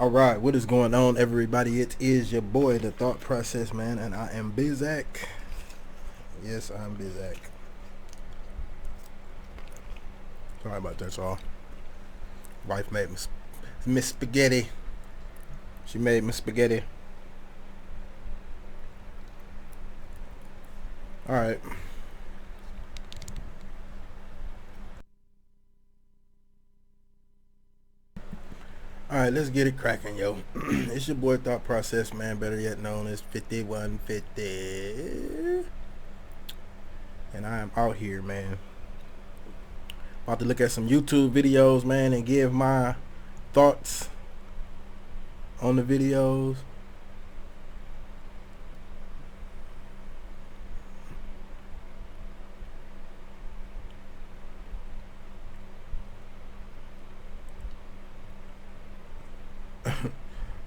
All right, what is going on, everybody? It is your boy, the Thought Process Man, and I am Bizak. Yes, I'm Bizak. Sorry about that, y'all. Wife made me spaghetti. She made me spaghetti. All right. All right, let's get it cracking, yo. It's your boy, Thought Process Man, better yet known as 5150. And I am out here, man. About to look at some YouTube videos, man, and give my thoughts on the videos.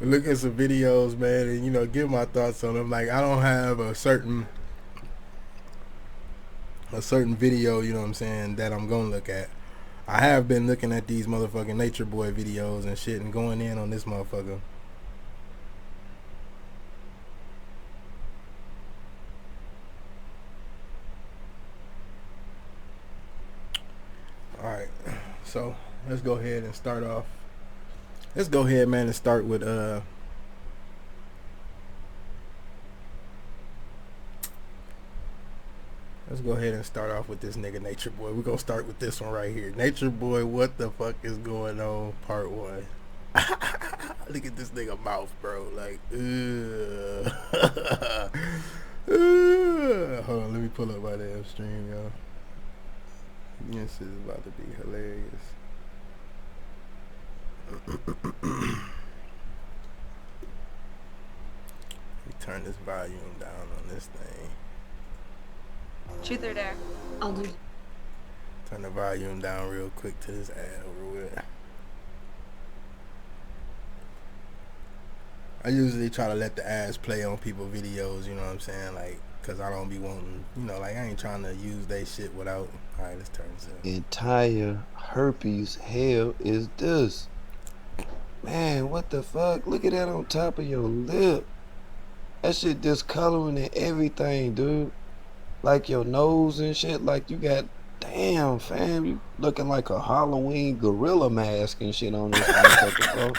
Look at some videos, man, and give my thoughts on them. Like, I don't have a certain video, you know what I'm saying, that I'm gonna look at. I have been looking at these motherfucking Nature Boy videos and shit and going in on this motherfucker. Alright, so let's go ahead and start off. Let's go ahead, man, and start with let's go ahead and start off with this nigga Nature Boy. We're gonna start with this one right here. Nature Boy, what the fuck is going on? Part 1. Look at this nigga mouth, bro. Like, hold on, let me pull up my damn stream, yo. This is about to be hilarious. Let me turn this volume down on this thing. Truth or dare? I'll do. Turn the volume down real quick to this ad over with. I usually try to let the ads play on people's videos, you know what I'm saying? Like, cause I don't be wanting, like I ain't trying to use they shit without. All right, let's turn this up. Entire herpes hell is this? Man, what the fuck? Look at that on top of your lip. That shit discoloring and everything, dude. Like your nose and shit. Like you got, damn, fam, you looking like a Halloween gorilla mask and shit on this motherfucker, bro.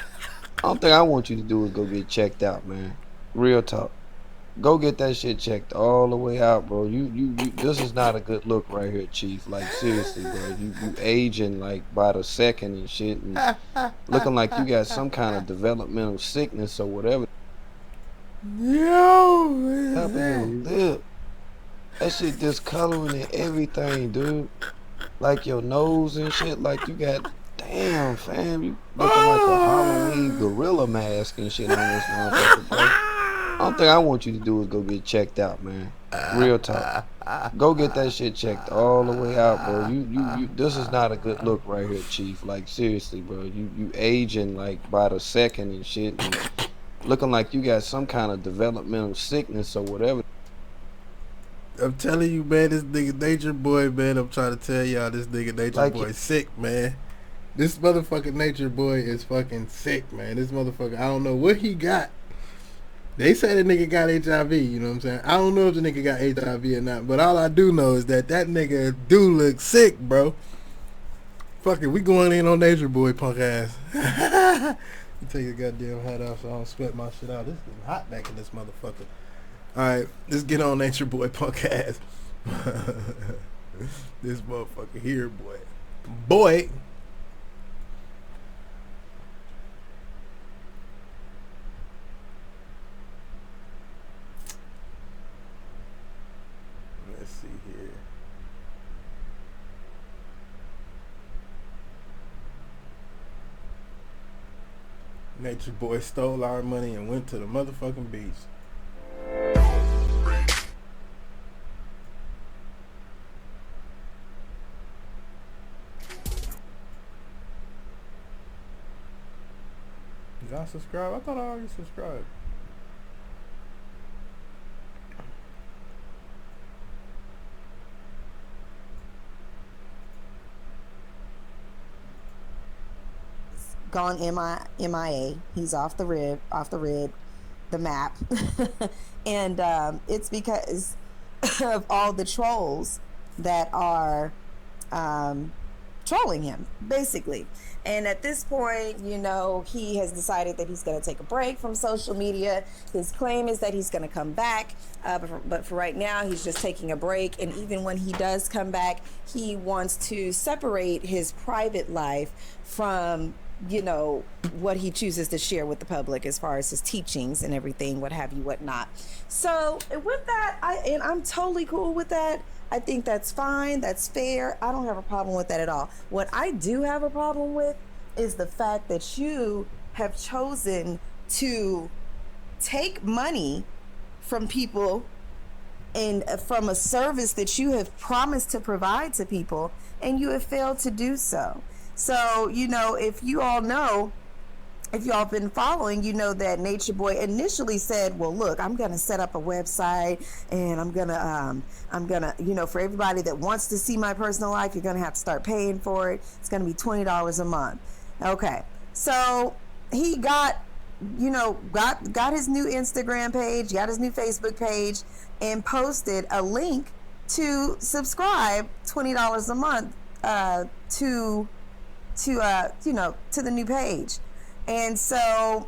I don't think I want you to do is go get checked out, man. Real talk. Go get that shit checked all the way out, bro. You this is not a good look right here, Chief. Like, seriously, bro. You aging like by the second and shit, and looking like you got some kind of developmental sickness or whatever. Yo, Top of your lip. That shit discoloring and everything, dude. Like your nose and shit. Like you got, damn, fam, you looking like a Halloween gorilla mask and shit on this motherfucker, bro. I don't think I want you to do is go get checked out, man. Real talk. Go get that shit checked all the way out, bro. You this is not a good look right here, Chief. Like, seriously, bro. You aging like by the second and shit, and looking like you got some kind of developmental sickness or whatever. I'm telling you, man, this nigga Nature Boy, man, I'm trying to tell y'all, this nigga Nature Like Boy sick, man. This motherfucking Nature Boy is fucking sick, man. This motherfucker, I don't know what he got. They say the nigga got HIV, you know what I'm saying? I don't know if the nigga got HIV or not, but all I do know is that nigga do look sick, bro. Fuck it, we going in on Nature Boy, punk ass. You take your goddamn hat off so I don't sweat my shit out. This is hot back in this motherfucker. Alright, let's get on Nature Boy, punk ass. This motherfucker here, boy. Boy. Let's see here. Nature Boy stole our money and went to the motherfucking beach. Did I subscribe? I thought I already subscribed. gone MIA. He's off the the map. And it's because of all the trolls that are trolling him, basically. And at this point, you know, he has decided that he's going to take a break from social media. His claim is that he's going to come back, but for right now, he's just taking a break. And even when he does come back, he wants to separate his private life from, you know, what he chooses to share with the public as far as his teachings and everything, what have you, whatnot. So with that, I'm totally cool with that. I think that's fine. That's fair. I don't have a problem with that at all. What I do have a problem with is the fact that you have chosen to take money from people and from a service that you have promised to provide to people, and you have failed to do so. So, you know, if you all know, if y'all been following, you know that Nature Boy initially said, well, look, I'm going to set up a website, and I'm going to, you know, for everybody that wants to see my personal life, you're going to have to start paying for it. It's going to be $20 a month. Okay. So he got, you know, got his new Instagram page, got his new Facebook page, and posted a link to subscribe $20 a month to you know, to the new page. And so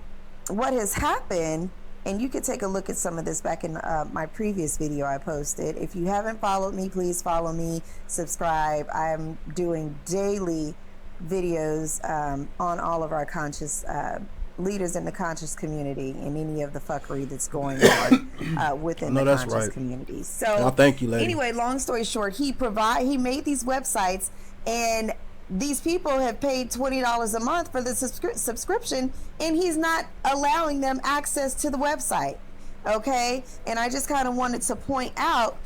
what has happened, and you could take a look at some of this back in my previous video I posted. If you haven't followed me, please follow me, subscribe. I'm doing daily videos on all of our conscious leaders in the conscious community and any of the fuckery that's going on within the conscious community. So thank you, lady. Anyway, long story short, he made these websites, and these people have paid $20 a month for the subscription, and he's not allowing them access to the website. Okay. And I just kind of wanted to point out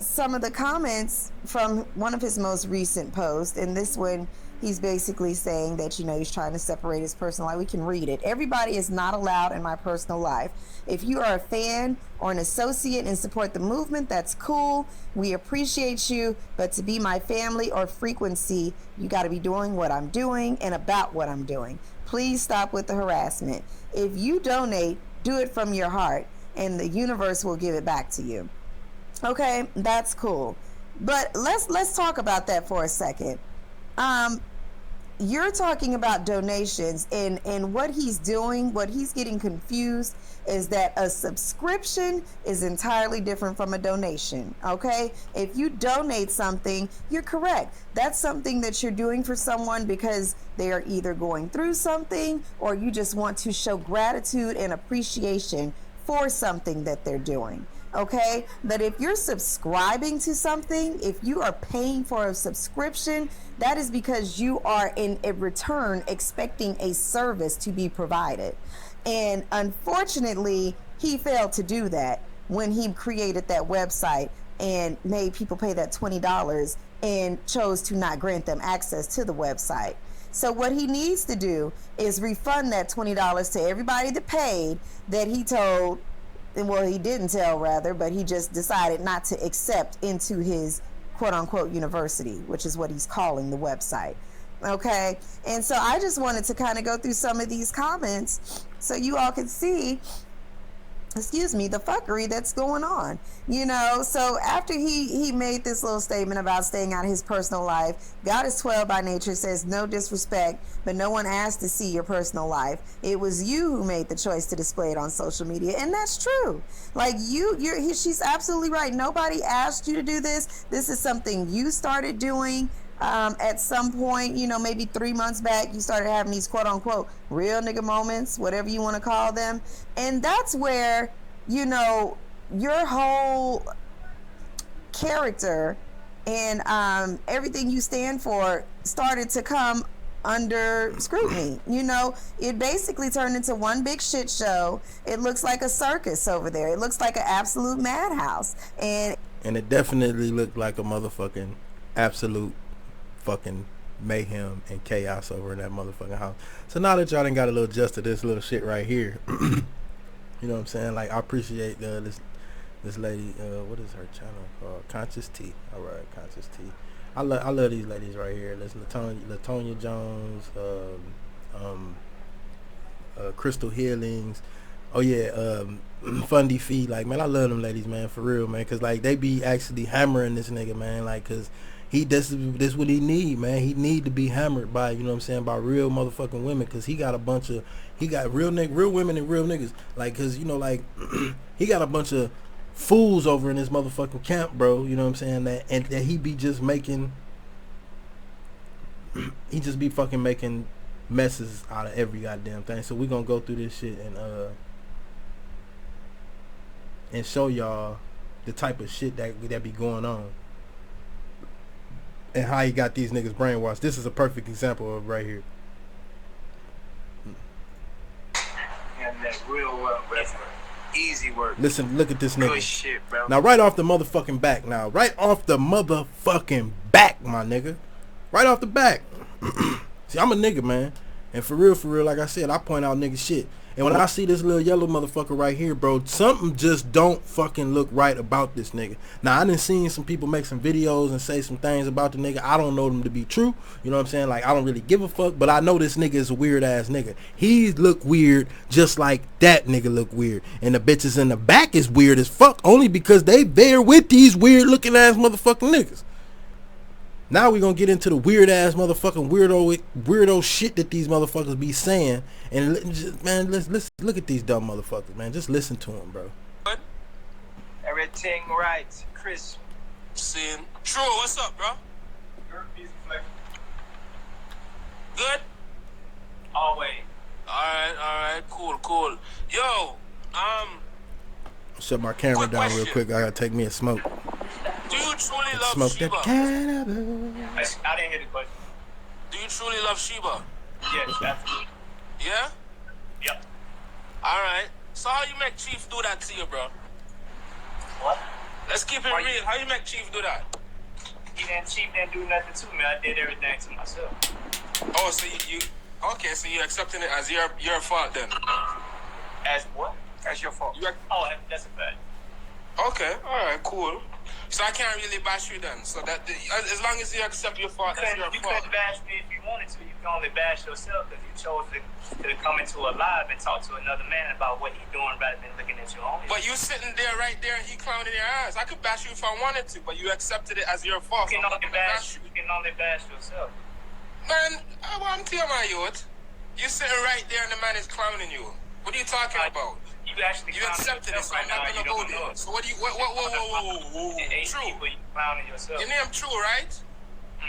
some of the comments from one of his most recent posts. And this one, he's basically saying that, you know, he's trying to separate his personal life. We can read it. Everybody is not allowed in my personal life. If you are a fan or an associate and support the movement, that's cool. We appreciate you. But to be my family or frequency, you got to be doing what I'm doing and about what I'm doing. Please stop with the harassment. If you donate, do it from your heart, and the universe will give it back to you. Okay, that's cool. But let's talk about that for a second. You're talking about donations, and what he's doing, what he's getting confused is that a subscription is entirely different from a donation. Okay, if you donate something, you're correct. That's something that you're doing for someone because they are either going through something, or you just want to show gratitude and appreciation for something that they're doing. Okay, but if you're subscribing to something, if you are paying for a subscription, that is because you are in a return expecting a service to be provided. And unfortunately, he failed to do that when he created that website and made people pay that $20 and chose to not grant them access to the website. So what he needs to do is refund that $20 to everybody that paid, that he told, well, he didn't tell rather, but he just decided not to accept into his quote unquote university, which is what he's calling the website. Okay. And so I just wanted to kind of go through some of these comments so you all can see, the fuckery that's going on, you know. So after he made this little statement about staying out of his personal life, God is 12 by nature, says no disrespect, but no one asked to see your personal life. It was you who made the choice to display it on social media. And that's true. Like she's absolutely right. Nobody asked you to do this. This is something you started doing. At some point, you know, maybe 3 months back, you started having these quote unquote real nigga moments, whatever you want to call them. And that's where, you know, your whole character and everything you stand for started to come under scrutiny. You know, it basically turned into one big shit show. It looks like a circus over there. It looks like an absolute madhouse. And it definitely looked like a motherfucking absolute fucking mayhem and chaos over in that motherfucking house. So now that y'all done got a little gist of this little shit right here, you know what I'm saying? Like, I appreciate this lady. What is her channel called? Conscious Tea. All right, Conscious Tea. I love these ladies right here. Listen, Latonya Jones, Crystal Healings. Oh yeah, Fundy Fee. Like, man, I love them ladies, man, for real, man, cause like they be actually hammering this nigga, man, like, cause this what he need, man. He need to be hammered by, you know what I'm saying, by real motherfucking women, cause he got real women and real niggas, like, cause you know, like he got a bunch of fools over in this motherfucking camp, bro. You know what I'm saying, that he be just making, he just be fucking making messes out of every goddamn thing. So we gonna go through this shit and show y'all the type of shit that be going on and how he got these niggas brainwashed. This is a perfect example of right here. And that real work, bro. Easy work. Listen, look at this nigga. Good shit, bro. Now, right off the motherfucking back. My nigga. Right off the back. See, I'm a nigga, man. And for real, like I said, I point out nigga shit. And when I see this little yellow motherfucker right here, bro, something just don't fucking look right about this nigga. Now, I done seen some people make some videos and say some things about the nigga. I don't know them to be true. You know what I'm saying? Like, I don't really give a fuck, but I know this nigga is a weird ass nigga. He look weird just like that nigga look weird. And the bitches in the back is weird as fuck only because they there with these weird looking ass motherfucking niggas. Now we gonna get into the weird ass motherfucking weirdo shit that these motherfuckers be saying, and just, man, let's look at these dumb motherfuckers, man. Just listen to them, bro. Everything right, Chris. Seeing True, what's up, bro? Good. Always. All right, cool. Yo, shut my camera down real quick. I gotta take me a smoke. Do you truly love Smoke Sheba? that cannabis. I didn't hear the question. Do you truly love Sheba? Yes, absolutely. Yeah? Yep. Alright. So how you make Chief do that to you, bro? What? Let's keep it real. How you make Chief do that? Chief didn't do nothing to me. I did everything to myself. Oh, so you okay, so you're accepting it as your fault then? As what? As your fault. That's a fact. Okay, alright, cool. So I can't really bash you then. So that as long as you accept your fault, that's your you fault. couldn't bash me if you wanted to. You can only bash yourself because you chose to come into a live and talk to another man about what he's doing rather than looking at your own. But you sitting there right there and he clowning your ass. I could bash you if I wanted to, but you accepted it as your fault. You can only bash yourself. Man, I'm telling my youth. You sitting right there and the man is clowning you. What are you talking about? You accepted it, so I'm not gonna go there. So what do you? Whoa. True. People, you clowning yourself. Your name True, right?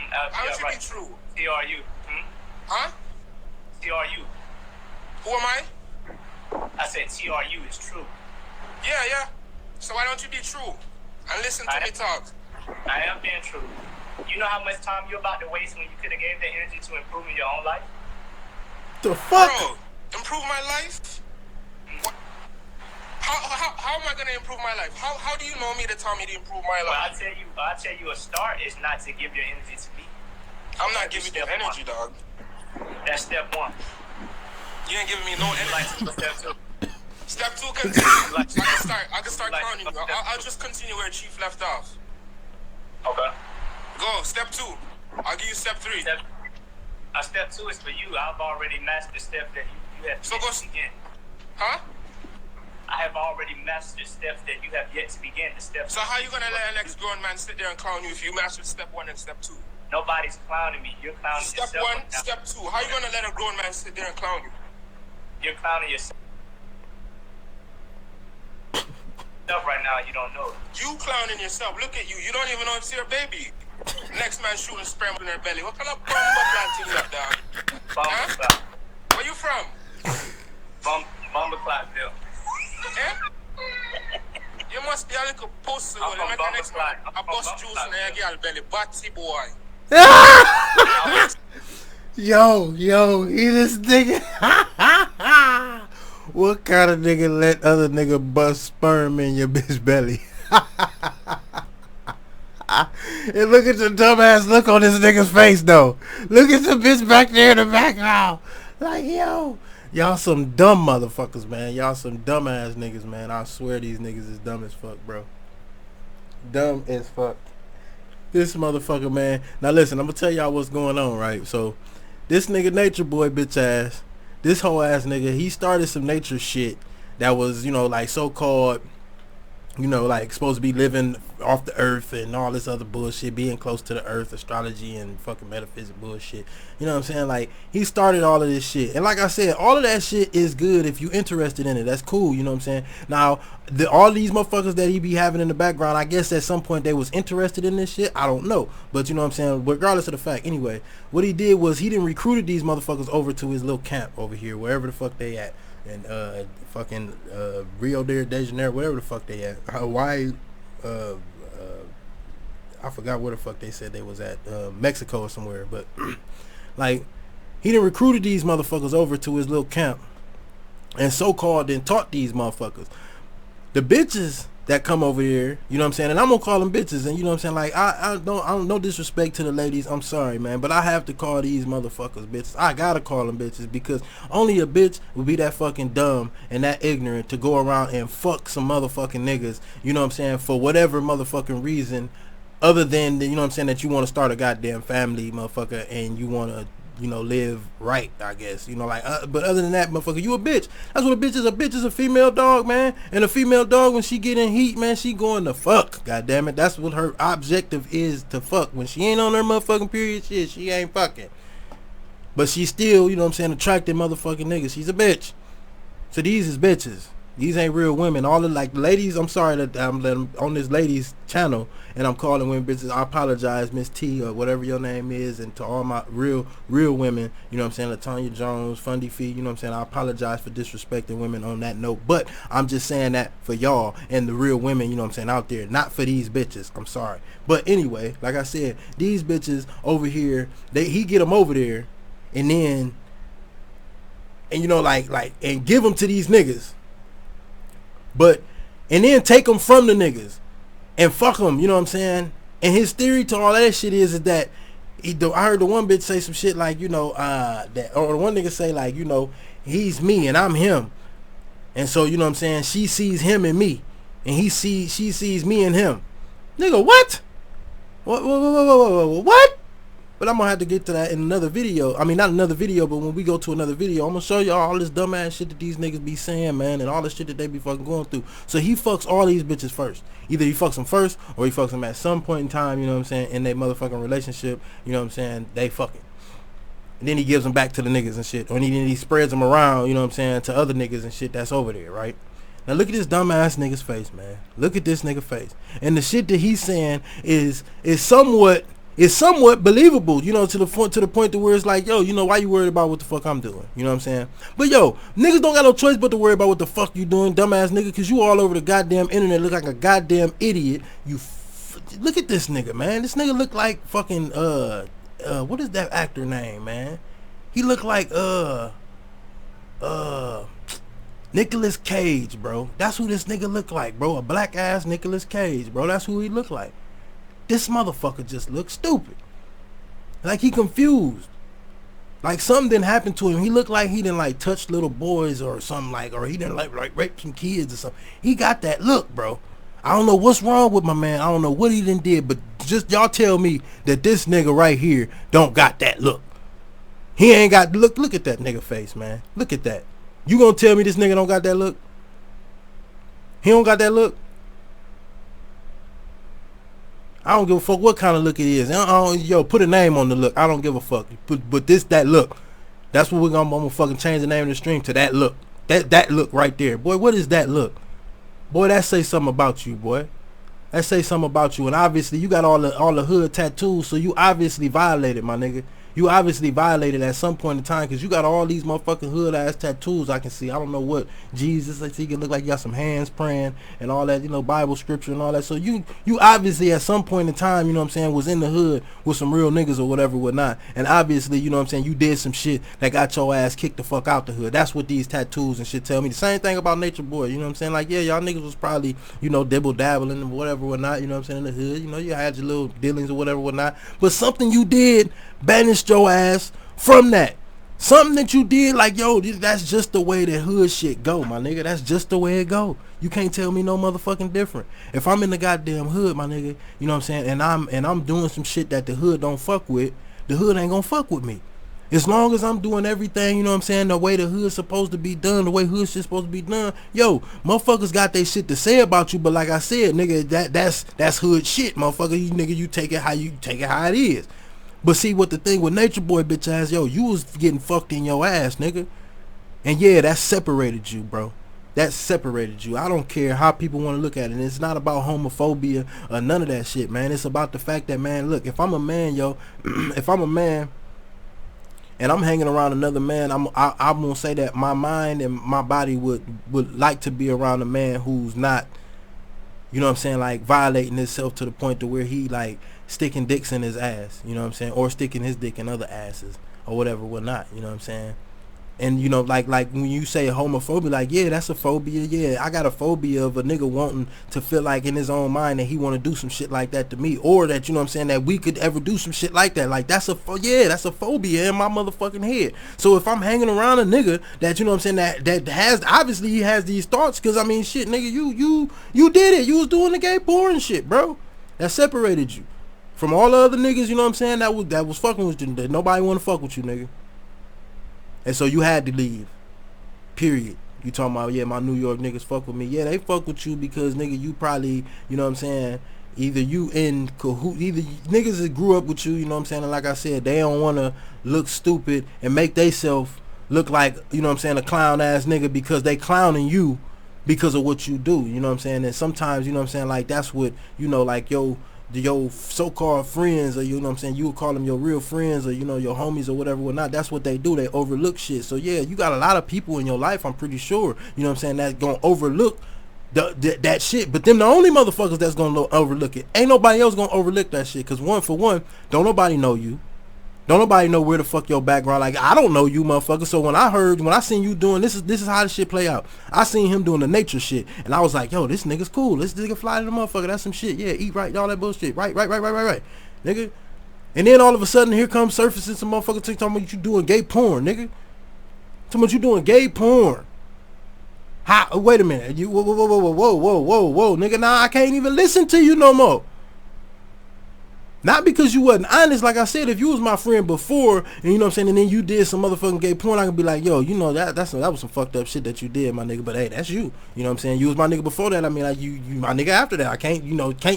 How should be True? TRU. Huh? TRU. Who am I? I said TRU is true. Yeah. So why don't you be true and listen to me talk? I am being true. You know how much time you're about to waste when you could have gave that energy to improving your own life? The fuck? Bro, improve my life? How am I gonna improve my life? How do you know me to tell me to improve my life? Well, I tell you, a start is not to give your energy to me. I'm not giving you energy, dog. That's step one. You ain't giving me no energy. Like step two. Step two, continue. So I can start counting you. I'll just continue where Chief left off. Okay. Go, step two. I'll give you step three. Step two is for you. I've already mastered the step that you have yet to begin. Huh? I have already mastered steps that you have yet to begin. The steps. So how you gonna let an ex-grown man sit there and clown you if you mastered step one and step two? Nobody's clowning me. You're clowning yourself. Step one, step two. How you gonna let a grown man sit there and clown you? You're clowning yourself right now. You don't know. You clowning yourself. Look at you. You don't even know it's your baby. Next man shooting sperm in their belly. What kind of bumble planting that, dog? Huh? Where you from? Bumbleclapville. Eh? You must be a little pussy. You make the next man a bust juice in your girl belly. Batty boy. Yo, he this nigga. What kind of nigga let other nigga bust sperm in your bitch belly? And look at the dumbass look on this nigga's face though. Look at the bitch back there in the background. Like, yo, y'all some dumb motherfuckers, man. Y'all some dumbass niggas, man. I swear these niggas is dumb as fuck, bro. Dumb as fuck. This motherfucker, man. Now listen, I'm gonna tell y'all what's going on, right? So this nigga Nature Boy bitch ass, this whole ass nigga, he started some nature shit that was, you know, like so-called, you know, like supposed to be living off the earth and all this other bullshit, being close to the earth, astrology and fucking metaphysics bullshit. You know what I'm saying? Like, he started all of this shit. And like I said, all of that shit is good if you interested in it. That's cool, you know what I'm saying? Now, all these motherfuckers that he be having in the background, I guess at some point they was interested in this shit. I don't know. But you know what I'm saying? Regardless of the fact. Anyway, what he did was he didn't recruited these motherfuckers over to his little camp over here, wherever the fuck they at. And fucking Rio de Janeiro, whatever the fuck they at. Hawaii, I forgot where the fuck they said they was at, Mexico or somewhere. But like, he done recruited these motherfuckers over to his little camp, and so-called then taught these motherfuckers. The bitches that come over here, you know what I'm saying, and I'm gonna call them bitches, and you know what I'm saying, like, I don't no disrespect to the ladies, I'm sorry, man, but I have to call these motherfuckers bitches. I gotta call them bitches, because only a bitch would be that fucking dumb and that ignorant to go around and fuck some motherfucking niggas, you know what I'm saying, for whatever motherfucking reason, other than, you know what I'm saying, that you want to start a goddamn family, motherfucker, and you want to, you know, live right, I guess, you know, like, but other than that, motherfucker, you a bitch. That's what a bitch is. A bitch is a female dog, man. And a female dog, when she get in heat, man, she going to fuck. God damn it, that's what her objective is, to fuck. When she ain't on her motherfucking period shit, she ain't fucking. But she still, you know what I'm saying, attracting motherfucking niggas. She's a bitch. So these is bitches. These ain't real women. All the, like, ladies, I'm sorry that I'm on this ladies channel and I'm calling women bitches. I apologize, Miss T, or whatever your name is, and to all my real women, you know what I'm saying, LaTanya Jones, Fundy Fee, you know what I'm saying, I apologize for disrespecting women on that note, but I'm just saying that for y'all and the real women, you know what I'm saying, out there, not for these bitches. I'm sorry. But anyway, like I said, these bitches over here, he get them over there, and then, and you know, like, and give them to these niggas. But, and then take them from the niggas and fuck them, you know what I'm saying? And his theory to all that shit is that, I heard the one bitch say some shit like, you know, that, or the one nigga say like, you know, he's me and I'm him. And so, you know what I'm saying, she sees him and me, and she sees me and him. Nigga, what? What? But I'm gonna have to get to that in another video. I mean, not another video, but when we go to another video, I'm gonna show y'all all this dumbass shit that these niggas be saying, man, and all the shit that they be fucking going through. So he fucks all these bitches first. Either he fucks them first, or he fucks them at some point in time, you know what I'm saying, in their motherfucking relationship, you know what I'm saying, they fucking. And then he gives them back to the niggas and shit. Or he spreads them around, you know what I'm saying, to other niggas and shit that's over there, right? Now look at this dumbass nigga's face, man. Look at this nigga face. And the shit that he's saying is somewhat believable, you know, to the point to where it's like, yo, you know, why you worried about what the fuck I'm doing? You know what I'm saying? But yo, niggas don't got no choice but to worry about what the fuck you doing, dumbass nigga, because you all over the goddamn internet look like a goddamn idiot. Look at this nigga, man. This nigga look like fucking what is that actor name, man? He look like Nicolas Cage, bro. That's who this nigga look like, bro. A black ass Nicolas Cage, bro. That's who he look like. This motherfucker just looks stupid. Like he confused. Like something didn't happen to him. He looked like he didn't like touch little boys or something, like, or he didn't like rape some kids or something. He got that look, bro. I don't know what's wrong with my man. I don't know what he done did, but just y'all tell me that this nigga right here don't got that look. He ain't got look at that nigga face, man. Look at that. You gonna tell me this nigga don't got that look? He don't got that look? I don't give a fuck what kind of look it is. Yo, put a name on the look. I don't give a fuck. But that look. That's what I'm gonna fucking change the name of the stream to, that look. That look right there. Boy, what is that look? Boy, that say something about you, boy. That say something about you. And obviously you got all the hood tattoos, so you obviously violated, my nigga. You obviously violated at some point in time, because you got all these motherfucking hood ass tattoos I can see. I don't know what. Jesus, I see you can look like you got some hands praying and all that, you know, Bible scripture and all that. So you obviously at some point in time, you know what I'm saying, was in the hood with some real niggas or whatever, whatnot. And obviously, you know what I'm saying, you did some shit that got your ass kicked the fuck out the hood. That's what these tattoos and shit tell me. The same thing about Nature Boy, you know what I'm saying? Like, yeah, y'all niggas was probably, you know, dibble dabbling and whatever, whatnot, you know what I'm saying, in the hood. You know, you had your little dealings or whatever, whatnot. But something you did banished your ass from that. Something that you did, like, yo, that's just the way that hood shit go, my nigga. That's just the way it go. You can't tell me no motherfucking different. If I'm in the goddamn hood, my nigga, you know what I'm saying, and I'm doing some shit that the hood don't fuck with, the hood ain't gonna fuck with me. As long as I'm doing everything, you know what I'm saying, the way the hood's supposed to be done, the way hood shit's supposed to be done, yo, motherfuckers got their shit to say about you, but like I said, nigga, that's hood shit, motherfucker. You take it how it is. But see what the thing with Nature Boy bitch ass, yo, you was getting fucked in your ass, nigga. And yeah, that separated you, bro. That separated you. I don't care how people want to look at it. It's not about homophobia or none of that shit, man. It's about the fact that, man, look, if I'm a man, yo, if I'm a man and I'm hanging around another man, I'm gonna say that my mind and my body would like to be around a man who's not, you know what I'm saying, like violating himself to the point to where he like sticking dicks in his ass, you know what I'm saying, or sticking his dick in other asses or whatever, whatnot, you know what I'm saying. And you know, like when you say homophobia, like, yeah, that's a phobia. Yeah, I got a phobia of a nigga wanting to feel like in his own mind that he want to do some shit like that to me, or that, you know what I'm saying, that we could ever do some shit like that. Like that's a phobia in my motherfucking head. So if I'm hanging around a nigga that, you know what I'm saying, that has, obviously he has these thoughts, because I mean, shit, nigga, you did it. You was doing the gay porn shit, bro. That separated you from all the other niggas, you know what I'm saying, that was fucking with you. That nobody want to fuck with you, nigga. And so you had to leave. Period. You talking about, yeah, my New York niggas fuck with me. Yeah, they fuck with you because, nigga, you probably, you know what I'm saying, either you in cahoot, either niggas that grew up with you, you know what I'm saying, and like I said, they don't want to look stupid and make theyself look like, you know what I'm saying, a clown ass nigga because they clowning you because of what you do, you know what I'm saying. And sometimes, you know what I'm saying, like that's what, you know, like your so-called friends, or you know what I'm saying, you would call them your real friends, or you know, your homies or whatever, whatnot. That's what they do. They overlook shit. So yeah, you got a lot of people in your life, I'm pretty sure, you know what I'm saying, that's gonna overlook that shit. But them the only motherfuckers that's gonna overlook it. Ain't nobody else gonna overlook that shit, because one, for one, don't nobody know you. Don't nobody know where the fuck your background. Like, I don't know you, motherfucker. So when I seen you doing this is how the shit play out. I seen him doing the nature shit, and I was like, yo, this nigga's cool. This nigga fly to the motherfucker. That's some shit. Yeah, eat right, all that bullshit. Right, nigga. And then all of a sudden, here comes surfacing some motherfucker talking about you doing gay porn, nigga. Talking about you doing gay porn. How? Wait a minute. You whoa, nigga. Nah, I can't even listen to you no more. Not because you wasn't honest. Like I said, if you was my friend before, and you know what I'm saying, and then you did some motherfucking gay porn, I could be like, yo, you know, that was some fucked up shit that you did, my nigga. But hey, that's you. You know what I'm saying? You was my nigga before that. I mean, like, you my nigga after that. I can't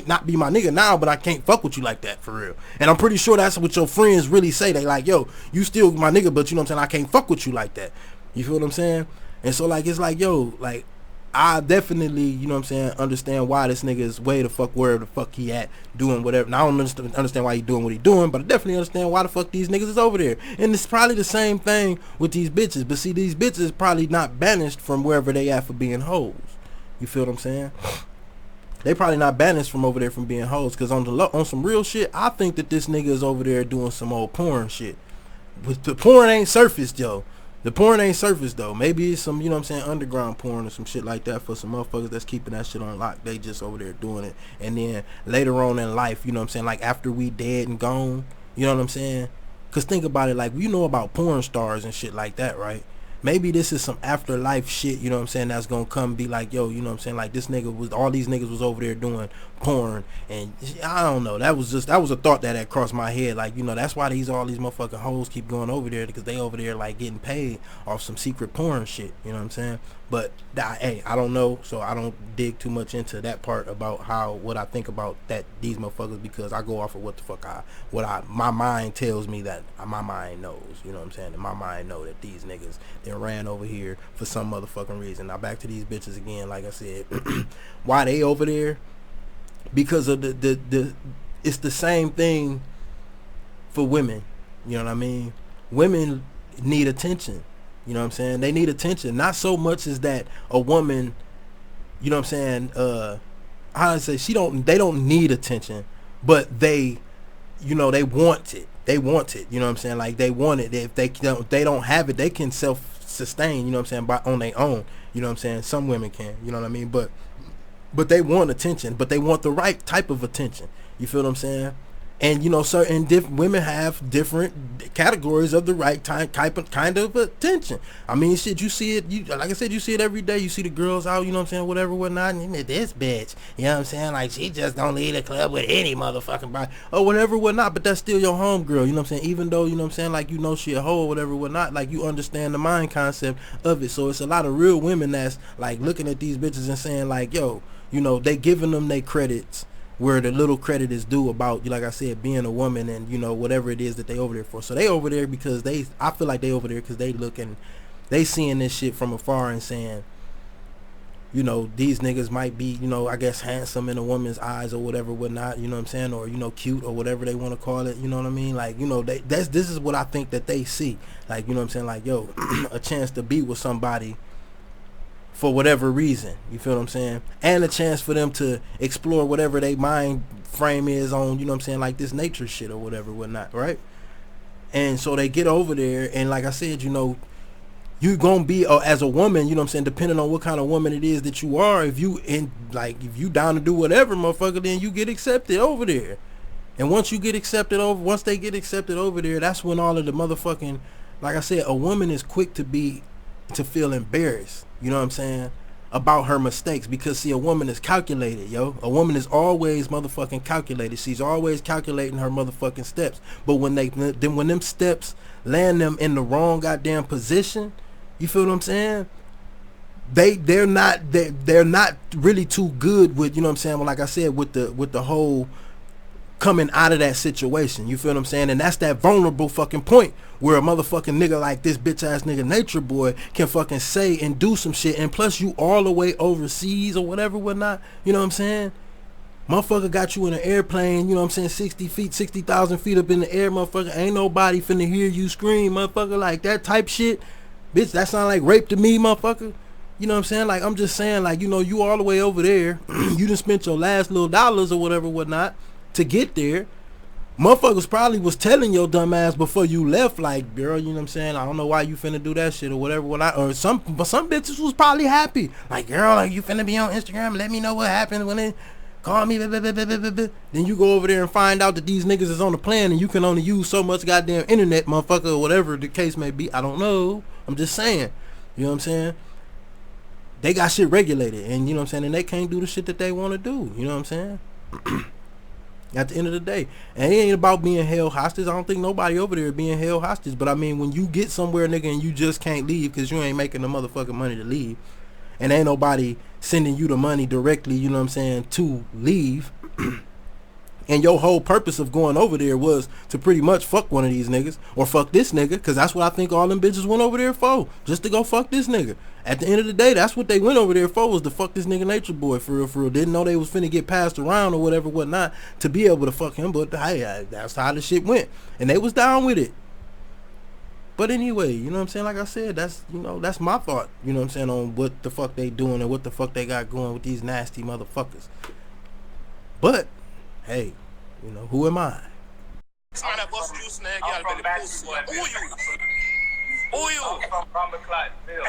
not be my nigga now, but I can't fuck with you like that for real. And I'm pretty sure that's what your friends really say. They like, yo, you still my nigga, but you know what I'm saying, I can't fuck with you like that. You feel what I'm saying? And so like, it's like, yo, like, I definitely, you know what I'm saying, understand why this nigga is way the fuck where the fuck he at doing whatever. Now, I don't understand why he doing what he doing, but I definitely understand why the fuck these niggas is over there. And it's probably the same thing with these bitches. But see, these bitches probably not banished from wherever they at for being hoes. You feel what I'm saying? They probably not banished from over there from being hoes. Because on some real shit, I think that this nigga is over there doing some old porn shit. But the porn ain't surfaced, yo. The porn ain't surfaced though. Maybe it's some, you know what I'm saying, underground porn or some shit like that for some motherfuckers that's keeping that shit on lock. They just over there doing it. And then later on in life, you know what I'm saying, like after we dead and gone, you know what I'm saying? Because think about it, like, you know about porn stars and shit like that, right? Maybe this is some afterlife shit, you know what I'm saying, that's gonna come be like, yo, you know what I'm saying, like this nigga was, all these niggas was over there doing porn, and I don't know, that was a thought that had crossed my head, like, you know, that's why all these motherfucking hoes keep going over there, because they over there like getting paid off some secret porn shit, you know what I'm saying? But hey, I don't know, so I don't dig too much into that part about what I think about that these motherfuckers, because I go off of what the fuck my mind tells me that my mind knows, you know what I'm saying? And my mind know that these niggas, they ran over here for some motherfucking reason. Now back to these bitches again, like I said, why they over there? Because of the it's the same thing for women, you know what I mean? Women need attention. You know what I'm saying? They need attention. Not so much as that a woman, you know what I'm saying, how I say, they don't need attention, but they, you know, they want it. They want it. You know what I'm saying? Like, they want it. If they don't have it, they can self-sustain, you know what I'm saying, on their own. You know what I'm saying? Some women can, you know what I mean? But they want attention, but they want the right type of attention. You feel what I'm saying? And you know, certain women have different categories of the right kind of attention. I mean, shit, you see it. Like I said, you see it every day. You see the girls out, you know what I'm saying, whatever, whatnot. And this bitch, you know what I'm saying, like she just don't leave the club with any motherfucking body or whatever, whatnot. But that's still your home girl, you know what I'm saying. Even though, you know what I'm saying, like, you know, she a hoe, whatever, whatnot. Like, you understand the mind concept of it. So it's a lot of real women that's like looking at these bitches and saying like, yo, you know, they giving them their credits where the little credit is due about, like I said, being a woman and, you know, whatever it is that they over there for. So they over there because I feel like they over there because they looking, they seeing this shit from afar and saying, you know, these niggas might be, you know, I guess handsome in a woman's eyes or whatever, whatnot, you know what I'm saying, or, you know, cute or whatever they want to call it, you know what I mean? Like, you know, this is what I think that they see. Like, you know what I'm saying? Like, yo, a chance to be with somebody for whatever reason, you feel what I'm saying, and a chance for them to explore whatever they mind frame is on, you know what I'm saying, like this nature shit or whatever, whatnot, right? And so they get over there, and like I said, you know, you gonna be as a woman, you know what I'm saying, depending on what kind of woman it is that you are, if you down to do whatever, motherfucker, then you get accepted over there. And once they get accepted over there, that's when all of the motherfucking, like I said, a woman is quick to feel embarrassed, you know what I'm saying, about her mistakes, because see, a woman is calculated, yo. A woman is always motherfucking calculated. She's always calculating her motherfucking steps. But when them steps land them in the wrong goddamn position, you feel what I'm saying, they're not really too good with, you know what I'm saying, well, like I said, with the whole coming out of that situation, you feel what I'm saying? And that's that vulnerable fucking point where a motherfucking nigga like this bitch ass nigga Nature Boy can fucking say and do some shit, and plus you all the way overseas or whatever, whatnot, you know what I'm saying? Motherfucker got you in an airplane, you know what I'm saying, 60,000 feet up in the air, motherfucker. Ain't nobody finna hear you scream, motherfucker, like that type shit. Bitch, that sound like rape to me, motherfucker. You know what I'm saying? Like, I'm just saying, like, you know, you all the way over there, you done spent your last little dollars or whatever, whatnot, to get there. Motherfuckers probably was telling your dumb ass before you left, like, girl, you know what I'm saying, I don't know why you finna do that shit or whatever, or some bitches was probably happy, like, girl, like, you finna be on Instagram, let me know what happened when they call me, blah, blah, blah, blah, blah, blah. Then you go over there and find out that these niggas is on the plan and you can only use so much goddamn internet, motherfucker, or whatever the case may be. I don't know, I'm just saying, you know what I'm saying, they got shit regulated, and you know what I'm saying, and they can't do the shit that they want to do, you know what I'm saying. At the end of the day, and it ain't about being held hostage. I don't think nobody over there being held hostage, but I mean, when you get somewhere, nigga, and you just can't leave because you ain't making the motherfucking money to leave, and ain't nobody sending you the money directly, you know what I'm saying, to leave, and your whole purpose of going over there was to pretty much fuck one of these niggas, or fuck this nigga, because that's what I think all them bitches went over there for, just to go fuck this nigga. At the end of the day, that's what they went over there for, was to fuck this nigga Nature Boy, for real, for real. Didn't know they was finna get passed around or whatever, whatnot, to be able to fuck him, but hey, that's how the shit went, and they was down with it. But anyway, you know what I'm saying, like I said, that's, you know, that's my thought, you know what I'm saying, on what the fuck they doing and what the fuck they got going with these nasty motherfuckers. But hey, you know, who am I? I'm from basketball. Who you? I'm from Bomberclatsville.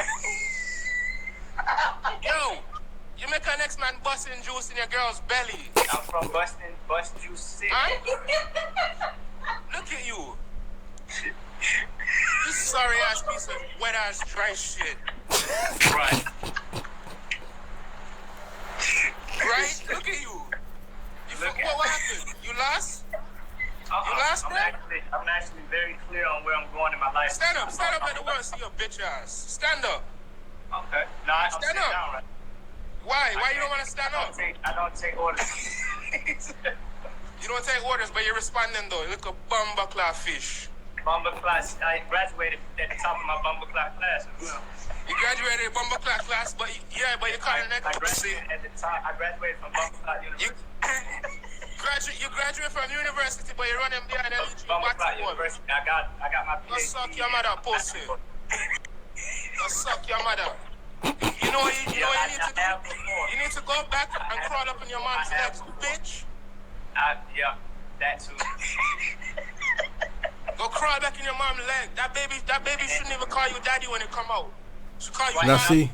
Yo, you make our next man busting juice in your girl's belly. I'm from Bust Juice City. Huh? Look at you. You sorry ass piece of wet ass dry shit. Right. Right? Look at you. What happened? You lost? You lost, bro? I'm actually very clear on where I'm going in my life. Stand up at the world, see your bitch ass. Stand up. Okay. No, I'm stand up. Down, right? Why? Why you don't want to stand up? I don't take orders. You don't take orders, but you're responding though. Look a bumper class fish. Bumper class. I graduated at the top of my bumper class class as well. You graduated at bumper class, but yeah, but you're calling that. I graduated at the top. I graduated from bumper class university. You graduate from university, but you're running behind LG. Bumper class university. I got my PhD. Go suck your mother, pussy. Go suck your mother. You know what you need to do? You need to go back and crawl up in your mom's legs, bitch. Yeah, that too. Go crawl back in your mom's leg. That baby shouldn't even call you daddy when it come out. Should call you now see,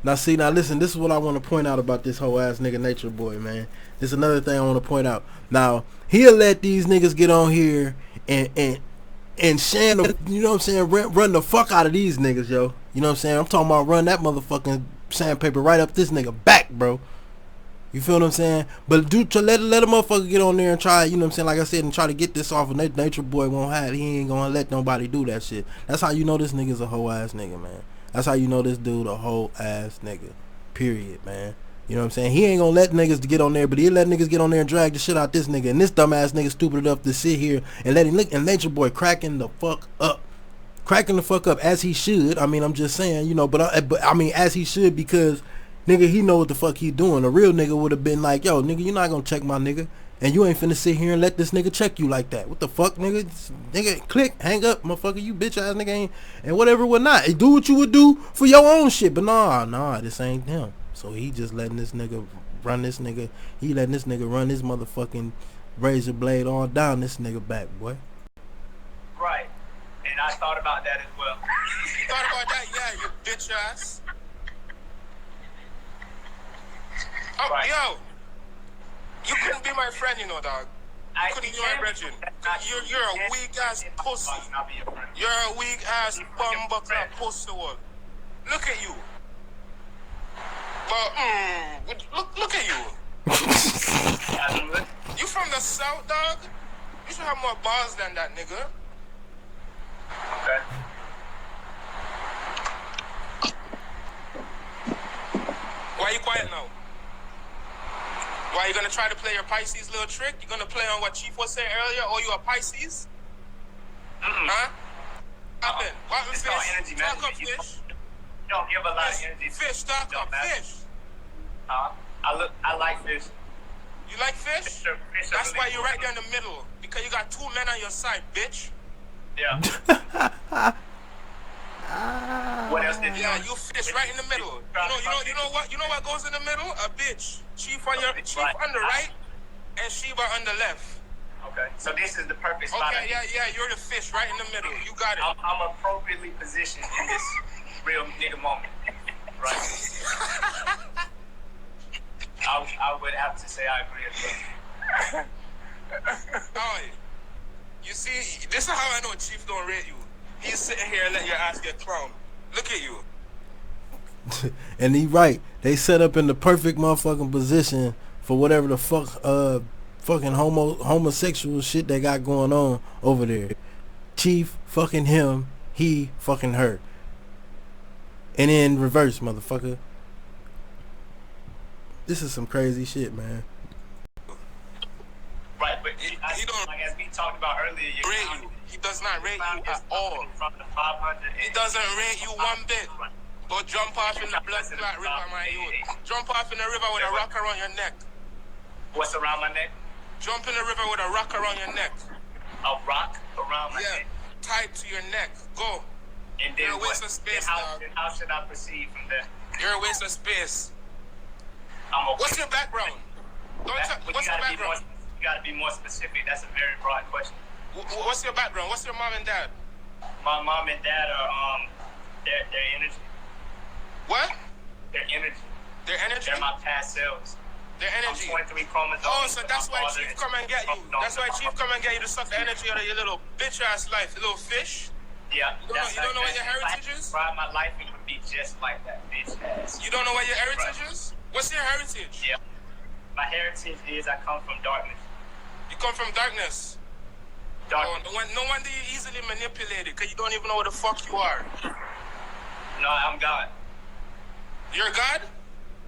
Now see, now listen, this is what I want to point out about this whole ass nigga Nature Boy, man. This is another thing I want to point out. Now, he'll let these niggas get on here and shan the, you know what I'm saying, run the fuck out of these niggas, yo. You know what I'm saying? I'm talking about run that motherfucking sandpaper right up this nigga back, bro. You feel what I'm saying? But to let a motherfucker get on there and try, you know what I'm saying, like I said, and try to get this off of Nature Boy won't have, he ain't gonna let nobody do that shit. That's how you know this nigga's a whole ass nigga, man. That's how you know this dude a whole ass nigga. Period, man. You know what I'm saying? He ain't gonna let niggas get on there, but he'll let niggas get on there and drag the shit out this nigga. And this dumbass nigga stupid enough to sit here and let him look, and Nature Boy cracking the fuck up. Cracking the fuck up as he should. I mean, I'm just saying, you know, but I mean, as he should, because nigga, he know what the fuck he doing. A real nigga would have been like, yo, nigga, you're not gonna check my nigga. And you ain't finna sit here and let this nigga check you like that. What the fuck, nigga? Nigga, click, hang up, motherfucker, you bitch ass nigga ain't, and whatever, whatnot. Do what you would do for your own shit. But nah, this ain't him. So he just letting this nigga run this nigga. He letting this nigga run his motherfucking razor blade all down this nigga back, boy. Right. And I thought about that as well. You thought about that? Yeah, you bitch ass. Oh, Right. yo. You couldn't be my friend, you know, dog. You couldn't be my brethren. You're a weak ass pussy. You're a weak ass bumbuckler pussy one. Look at you. But look at you. You from the south, dog? You should have more balls than that, nigga. Okay. Why you quiet now? Why you gonna try to play your Pisces little trick? You gonna play on what Chief was saying earlier? Oh, you a Pisces? Huh? Happen. What It's fish? called energy, man. Talk up, fish. You don't give a lot of energy. Fish, talk up, fish. I like fish. You like fish? Fish That's why you're right there in the middle. Because you got two men on your side, bitch. Yeah. What else did you Yeah, know? you fish right in the middle. You know what goes in the middle? A bitch. Chief on the right and Sheba on the left. Okay. So this is the perfect spot. Okay, yeah, you're the fish right in the middle. You got it. I'm appropriately positioned in this real nigga moment. Right. I would have to say I agree as well. Oh, you see, this is how I know Chief don't rate you. He's sitting here and let your ass get clowned. Look at you. And he right. They set up in the perfect motherfucking position for whatever the fuck fucking homosexual shit they got going on over there. Chief fucking him, he fucking her. And in reverse, motherfucker. This is some crazy shit, man. Right, but He don't like as we talked about earlier, rate you. He does not rate you at all. From the 500, He doesn't rate you one bit. Go jump off in the blood clot river, my youth. Jump off in the river with a rock around your neck. What's around my neck? Jump in the river with a rock around your neck. A rock around my Yeah, neck. tied to your neck. Go. And then You're a waste of space, dog. How should I proceed from there? You're a waste of space. I'm okay. What's your background? What's your background? You gotta be more specific. That's a very broad question. What's your background? What's your mom and dad? My mom and dad are their energy. What? Their energy. Their energy? They're my past selves. Their energy. I'm 23 chromosomes. Oh, so that's why Chief come and get you. That's why Chief come and get you to suck the energy out of your little bitch ass life, you little fish. Yeah. You don't know what your heritage is? If I had my life, it would be just like that bitch ass. You don't know what your heritage is? What's your heritage? Yeah. My heritage is I come from darkness. You come from darkness. Darkness. Oh, no wonder you're easily manipulated, because you don't even know what the fuck you are. No, I'm God. You're God?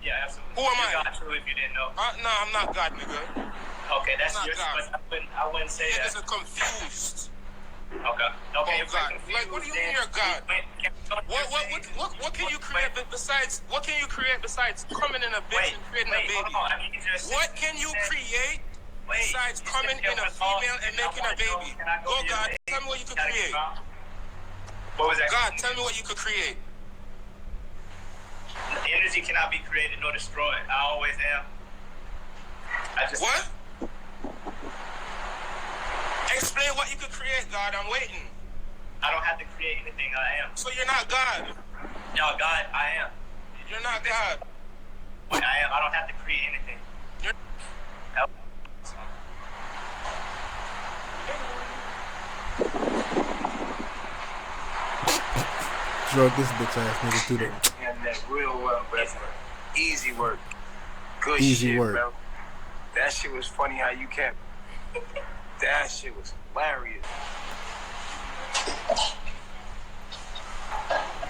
Yeah, absolutely. Who am I? You're God, too, if you didn't know. No, I'm not God, nigga. Okay, that's I'm not your God. choice. I wouldn't say that. Niggas are confused. Okay. Oh, If God. you're confused, Like, what do you mean you're God? What can you create besides coming in a bitch and creating a baby? Hold on. I need you to What can you create besides coming in a female and making a baby? Go, God, tell me what you could create. What was that? God, tell me what you could create. Energy cannot be created nor destroyed. I always am. What? Explain what you could create, God. I'm waiting. I don't have to create anything. I am. So you're not God. No, God, I am. You're not God. When I don't have to create anything. Drug this bitch ass nigga through the And that real work, bro. Easy work. Good easy shit, work. bro. That shit was funny how you kept. That shit was hilarious.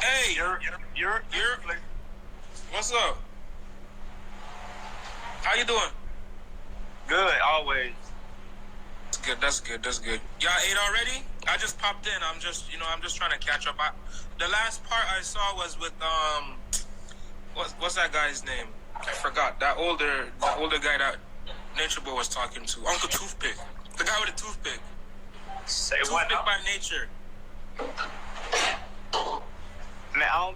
Hey, you're. What's up? How you doing? Good, always. That's good. Y'all ate already? I just popped in. I'm just trying to catch up. The last part I saw was with what's that guy's name? I forgot. That older guy that Nature Boy was talking to. Uncle Toothpick. The guy with the toothpick. Say Toothpick what? by Nature. Man, I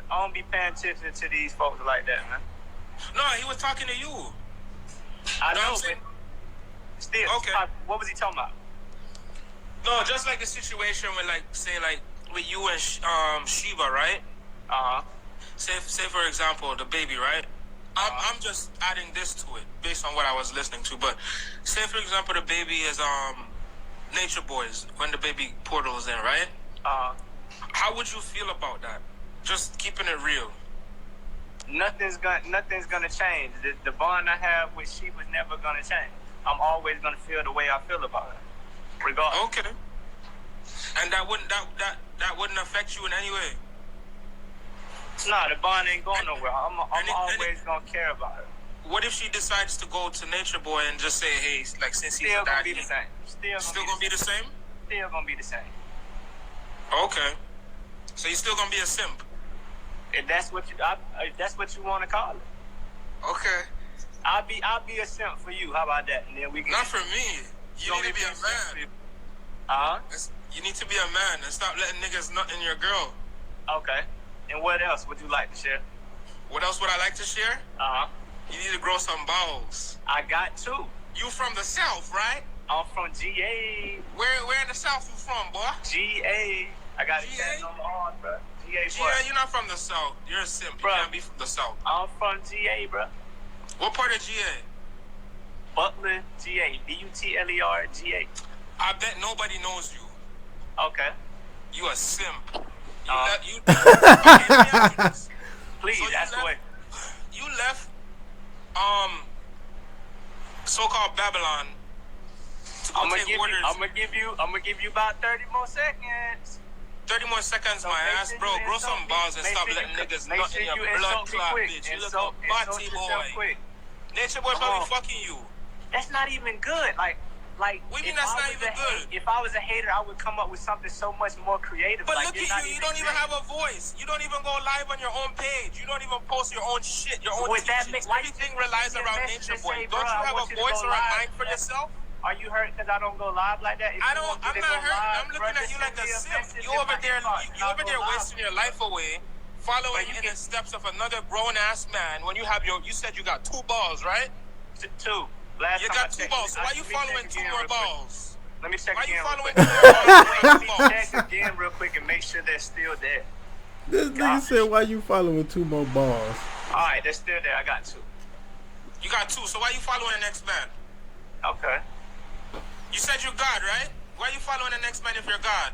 don't be paying attention to these folks like that, man. No, he was talking to you. I know, I'm saying? but still, Okay. What was he talking about? No, just like the situation with with you and Sheba, right? Say for example, the baby, right? I'm just adding this to it based on what I was listening to. But say for example, the baby is Nature Boys when the baby portal is in, right? How would you feel about that? Just keeping it real. Nothing's gonna change. The bond I have with Sheba's never gonna change. I'm always gonna feel the way I feel about her, regardless. Okay. And that wouldn't affect you in any way. Nah, the bond ain't going nowhere. I'm always gonna care about her. What if she decides to go to Nature Boy and just say, hey, like since he's Still a gonna daddy, be the same. Still gonna be the same? Still gonna be the same. Okay. So you're still gonna be a simp? If that's what you want to call it. Okay. I'll be a simp for you. How about that? And then we can. Not for me. You need to be a man. You need to be a man and stop letting niggas nut in your girl. Okay. And what else would you like to share? What else would I like to share? You need to grow some balls. I got two. You from the South, right? I'm from GA. Where in the South you from, boy? GA. I got GA? on the arm, bro. GA. You're not from the South. You're a simp. You can't be from the South. I'm from GA, bro. What part of GA? Butler, GA. Butler, GA. I bet nobody knows you. Okay. You a simp. Please, So that's the way. You left so-called Babylon to go take orders. I'm gonna give you about 30 more seconds. 30 more seconds, So my make ass, sure bro. you Grow some insult balls me. and Make stop sure letting you- niggas make nut sure in your you blood insult me clot, quick. bitch. You look Insult a body yourself boy. quick. Nature Boy probably fucking you. That's not even good. Like. What do you mean that's not even good? If I was a hater, I would come up with something so much more creative. But like, look at you. You don't even have a voice. You don't even go live on your own page. You don't even post your own shit, your own teachings. Everything relies around Nature Boy. Don't you have a voice or a mind for yourself? Are you hurt because I don't go live like that? I'm not hurt. I'm looking at you like a simp. You over there wasting your life away, following in the steps of another grown-ass man when you said you got 2 balls, right? 2. You got 2 balls, so why you following 2 more balls? Let me check again. Why you following 2 more balls? Let me check again real quick and make sure they're still there. This nigga said, why you following 2 more balls? Alright, they're still there. I got 2. You got 2, so why you following the next man? Okay. You said you're God, right? Why you following the next man if you're God?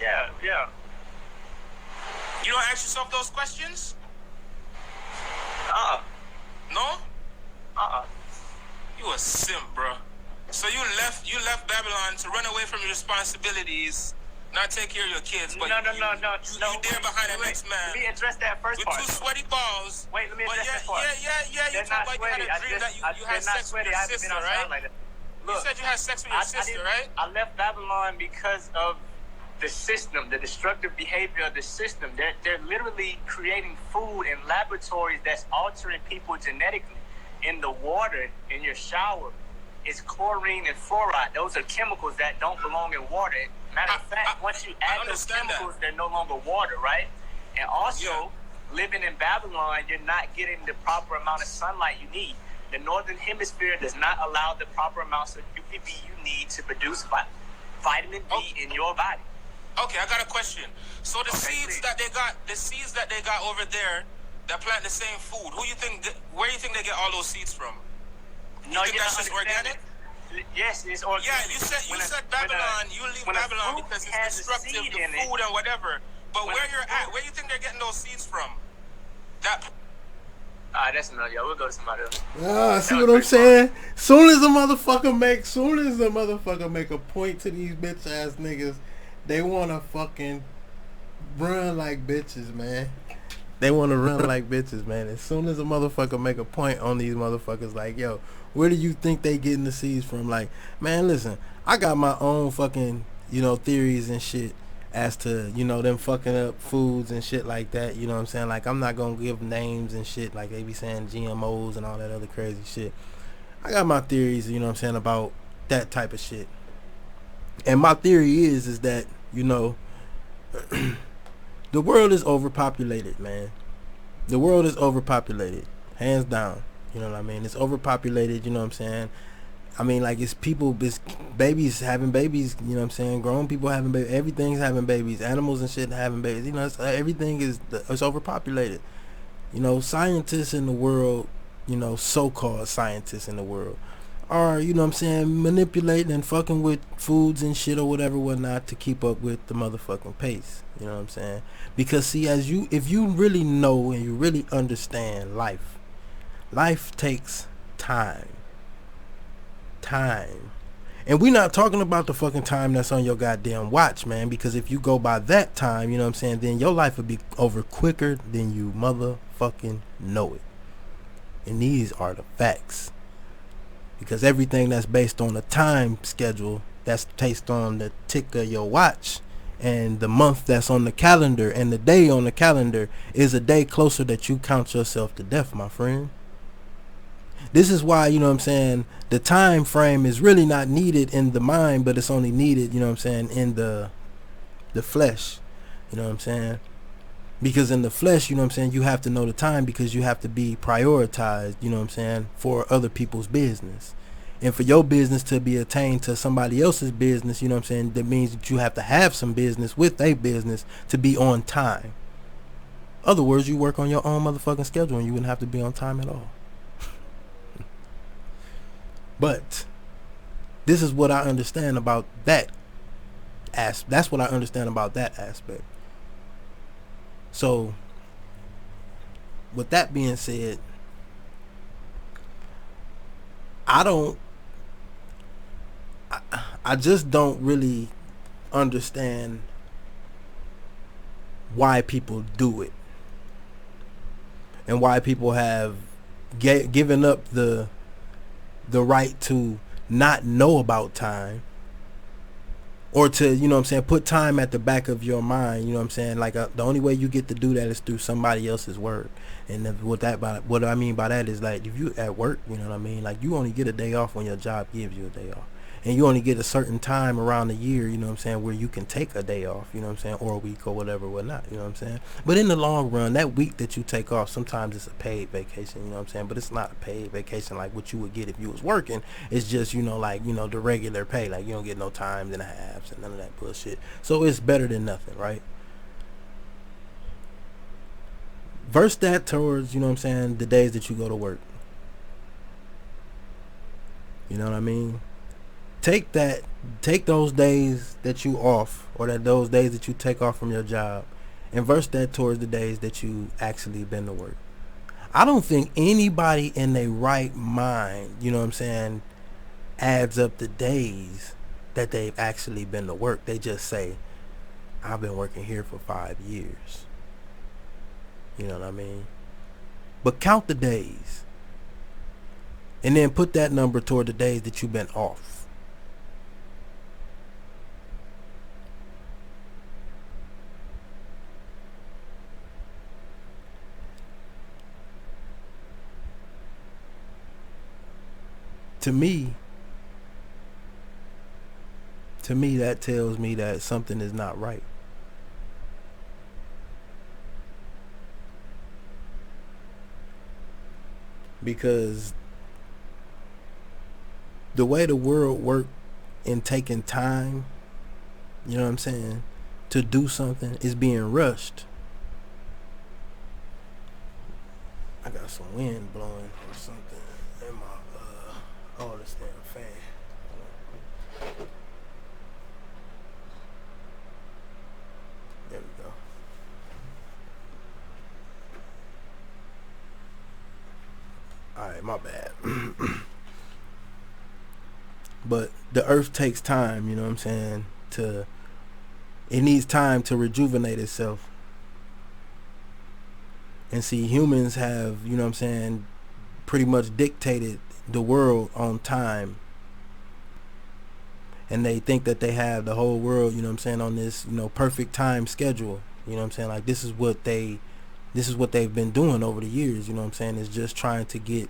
Yeah. You don't ask yourself those questions? No? You a simp, bro. So you left Babylon to run away from your responsibilities, not take care of your kids, but No. You there behind the next man. Let me address that first part. With 2 sweaty balls. Wait, let me address that part. Yeah. You talk about you had a dream that you had sex with your sister, right? Look, you said you had sex with your sister, right? I left Babylon because of the system, the destructive behavior of the system. They're literally creating food in laboratories that's altering people genetically. In the water, in your shower, is chlorine and fluoride. Those are chemicals that don't belong in water. Matter of fact, once you add those chemicals, they're no longer water, right? And also, living in Babylon, you're not getting the proper amount of sunlight you need. The northern hemisphere does not allow the proper amounts of UVB you need to produce vitamin D in your body. Okay, I got a question. So the seeds that they got over there, that plant the same food. Who you think? Where you think they get all those seeds from? No, you think that's just organic? Yes, it's organic. Yeah, you said Babylon. You leave Babylon because it's destructive to food and whatever. But where you're at, where you think they're getting those seeds from? That. That's another. Yo, we'll go to somebody else. See what I'm saying? Soon as a motherfucker make a point to these bitch ass niggas, they wanna fucking run like bitches, man. They wanna run like bitches, man. As soon as a motherfucker make a point on these motherfuckers, like, yo, where do you think they getting the seeds from? Like, man, listen, I got my own fucking, theories and shit as to, them fucking up foods and shit like that, you know what I'm saying? Like, I'm not gonna give names and shit like they be saying GMOs and all that other crazy shit. I got my theories, you know what I'm saying, about that type of shit. And my theory is that, the world is overpopulated, man. The world is overpopulated, hands down. You know what I mean? It's overpopulated, you know what I'm saying? I mean, like, it's babies having babies, you know what I'm saying? Grown people having babies. Everything's having babies. Animals and shit having babies. Everything it's overpopulated. Scientists in the world, so-called scientists in the world are, you know what I'm saying, manipulating and fucking with foods and shit or whatever, whatnot, to keep up with the motherfucking pace. You know what I'm saying? Because, see, if you really know and you really understand life takes time. And we're not talking about the fucking time that's on your goddamn watch, man, because if you go by that time, you know what I'm saying, then your life would be over quicker than you motherfucking know it. And these are the facts. Because everything that's based on a time schedule, that's based on the tick of your watch, and the month that's on the calendar, and the day on the calendar is a day closer that you count yourself to death, my friend. This is why, you know what I'm saying, the time frame is really not needed in the mind, but it's only needed, you know what I'm saying, in the flesh. You know what I'm saying? Because in the flesh, you know what I'm saying, you have to know the time because you have to be prioritized, you know what I'm saying, for other people's business. And for your business to be attained to somebody else's business, you know what I'm saying, that means that you have to have some business with a business to be on time. Other words, you work on your own motherfucking schedule and you wouldn't have to be on time at all. But this is what I understand about that. That's what I understand about that aspect. So, with that being said, I just don't really understand why people do it and why people have given up the right to not know about time, or to, you know what I'm saying, put time at the back of your mind, you know what I'm saying, like the only way you get to do that is through somebody else's word. And what I mean by that is, like, if you at work, you know what I mean, like, you only get a day off when your job gives you a day off, and you only get a certain time around the year, you know what I'm saying, where you can take a day off, you know what I'm saying, or a week or whatever, whatnot, you know what I'm saying. But in the long run, that week that you take off, sometimes it's a paid vacation, you know what I'm saying, but it's not a paid vacation like what you would get if you was working. It's just, the regular pay, like, you don't get no times and a halves and none of that bullshit. So it's better than nothing, right? Verse that towards, you know what I'm saying, the days that you go to work. You know what I mean? Take those days that you off, or those days that you take off from your job, and verse that towards the days that you actually been to work. I don't think anybody in their right mind, you know what I'm saying, adds up the days that they've actually been to work. They just say, I've been working here for 5 years. You know what I mean? But count the days, and then put that number toward the days that you've been off. To me, that tells me that something is not right. Because the way the world works in taking time, you know what I'm saying, to do something is being rushed. I got some wind blowing or something in my oh, this damn fan. There we go. Alright, my bad. But the earth takes time, you know what I'm saying, it needs time to rejuvenate itself. And see, humans have, you know what I'm saying, pretty much dictated the world on time. And they think that they have the whole world, you know what I'm saying, on this, you know, perfect time schedule. You know what I'm saying? Like this is what they've been doing over the years, you know what I'm saying, is just trying to get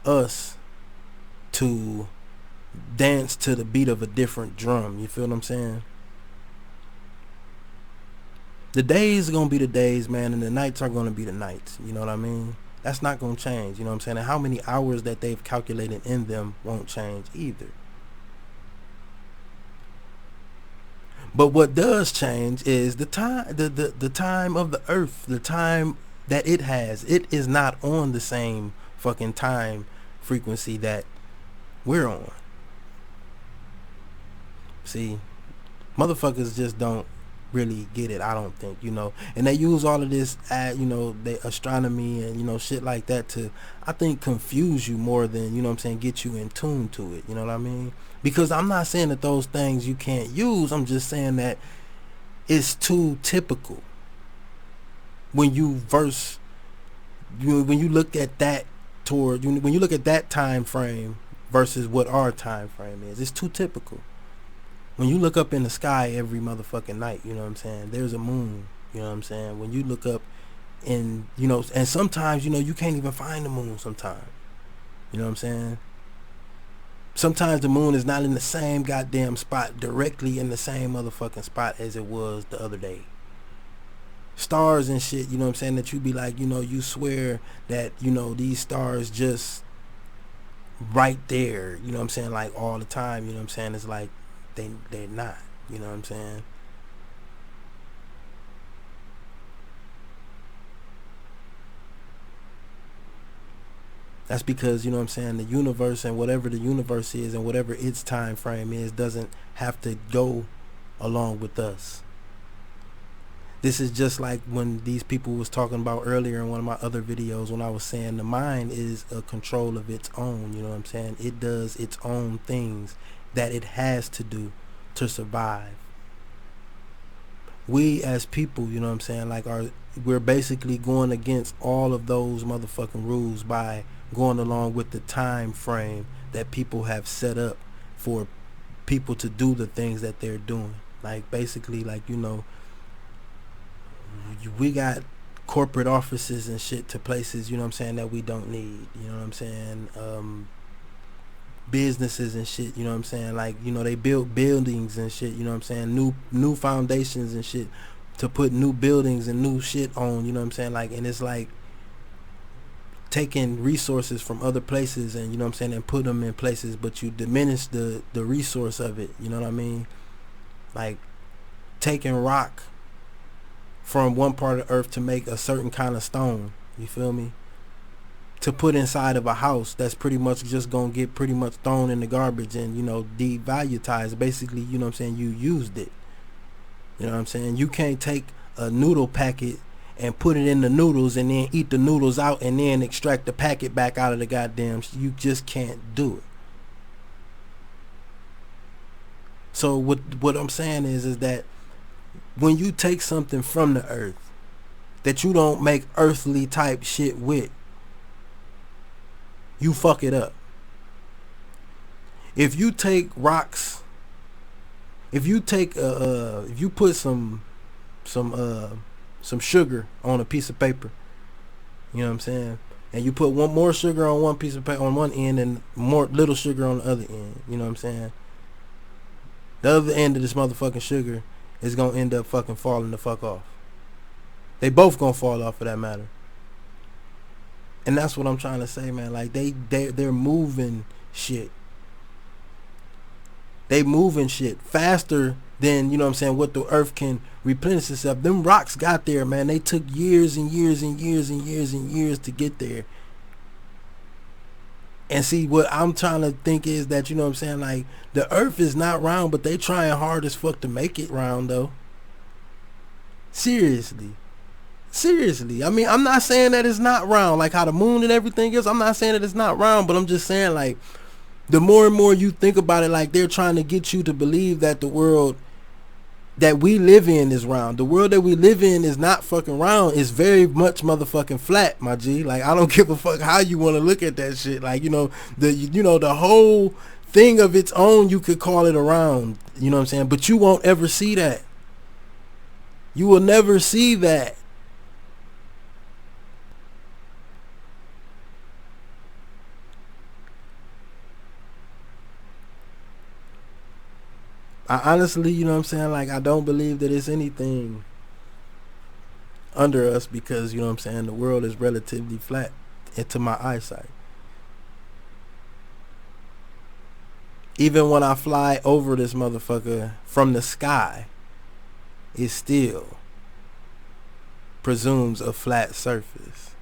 us to dance to the beat of a different drum. You feel what I'm saying? The days are gonna be the days, man, and the nights are gonna be the nights. You know what I mean? That's not gonna change. You know what I'm saying? And how many hours that they've calculated in them won't change either. But what does change is the time, the time of the earth, the time that it has. It is not on the same fucking time frequency that we're on. See, motherfuckers just don't really get it, I don't think, you know. And they use all of this, you know, the astronomy and, you know, shit like that to, I think, confuse you more than, you know what I'm saying, get you in tune to it, you know what I mean? Because I'm not saying that those things you can't use, I'm just saying that it's too typical. When you look at that when you look at that time frame versus what our time frame is, it's too typical. When you look up in the sky every motherfucking night, you know what I'm saying, there's a moon, you know what I'm saying. When you look up and, you know, and sometimes, you know, you can't even find the moon sometimes, you know what I'm saying. Sometimes the moon is not in the same goddamn spot, directly in the same motherfucking spot as it was the other day. Stars and shit, you know what I'm saying, that you be like, you know, you swear that, you know, these stars just right there, you know what I'm saying, like all the time, you know what I'm saying. It's like they're not, you know what I'm saying. That's because, you know what I'm saying, the universe and whatever the universe is and whatever its time frame is doesn't have to go along with us. This is just like when these people was talking about earlier in one of my other videos when I was saying the mind is a control of its own, you know what I'm saying. It does its own things that it has to do to survive. We as people, you know what I'm saying, like we're basically going against all of those motherfucking rules by going along with the time frame that people have set up for people to do the things that they're doing. Like basically, like, you know, we got corporate offices and shit to places, you know what I'm saying, that we don't need, you know what I'm saying. Businesses and shit, you know what I'm saying, like, you know, they build buildings and shit, you know what I'm saying, new foundations and shit to put new buildings and new shit on, you know what I'm saying, like, and it's like taking resources from other places and, you know what I'm saying, and put them in places, but you diminish the resource of it, you know what I mean. Like taking rock from one part of earth to make a certain kind of stone, you feel me, to put inside of a house that's pretty much just gonna get pretty much thrown in the garbage and, you know, devalued. Basically, you know what I'm saying, you used it, you know what I'm saying. You can't take a noodle packet and put it in the noodles and then eat the noodles out and then extract the packet back out of the goddamn, you just can't do it. So what I'm saying is that when you take something from the earth that you don't make earthly type shit with, you fuck it up. If you take rocks, if you put some sugar on a piece of paper, you know what I'm saying, and you put one more sugar on one piece of paper on one end and more little sugar on the other end, you know what I'm saying, the other end of this motherfucking sugar is gonna end up fucking falling the fuck off. They both gonna fall off for that matter. And that's what I'm trying to say, man. Like they're moving shit They moving shit faster than, you know what I'm saying, what the earth can replenish itself. Them rocks got there, man. They took years and years and years and years and years to get there. And see, what I'm trying to think is that, you know what I'm saying, like, the earth is not round, but they trying hard as fuck to make it round, though. Seriously. I mean, I'm not saying that it's not round, like how the moon and everything is. I'm not saying that it's not round, but I'm just saying, like, the more and more you think about it, like, they're trying to get you to believe that the world that we live in is round. The world that we live in is not fucking round. It's very much motherfucking flat, my G. Like, I don't give a fuck how you want to look at that shit. Like, the whole thing of its own, you could call it a round. You know what I'm saying? But you won't ever see that. You will never see that. I honestly, you know what I'm saying, like, I don't believe that it's anything under us because, you know what I'm saying, the world is relatively flat into my eyesight. Even when I fly over this motherfucker from the sky, it still presumes a flat surface.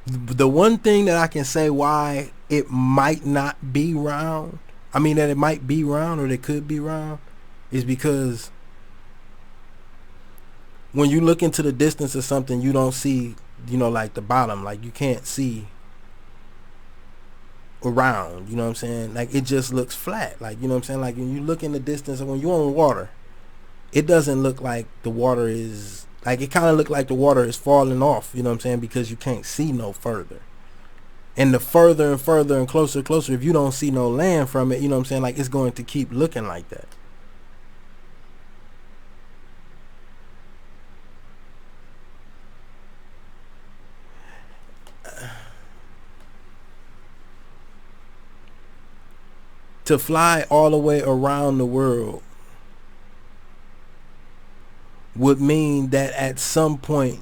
The one thing that I can say why it might not be round, I mean that it might be round or it could be round, is because when you look into the distance of something, you don't see, you know, like the bottom. Like, you can't see around, you know what I'm saying? Like, it just looks flat. Like, you know what I'm saying? Like, when you look in the distance, when you're on water, it doesn't look like the water is, like, it kind of look like the water is falling off, you know what I'm saying? Because you can't see no further. And the further and further and closer, if you don't see no land from it, you know what I'm saying? Like, it's going to keep looking like that. To fly all the way around the world would mean that at some point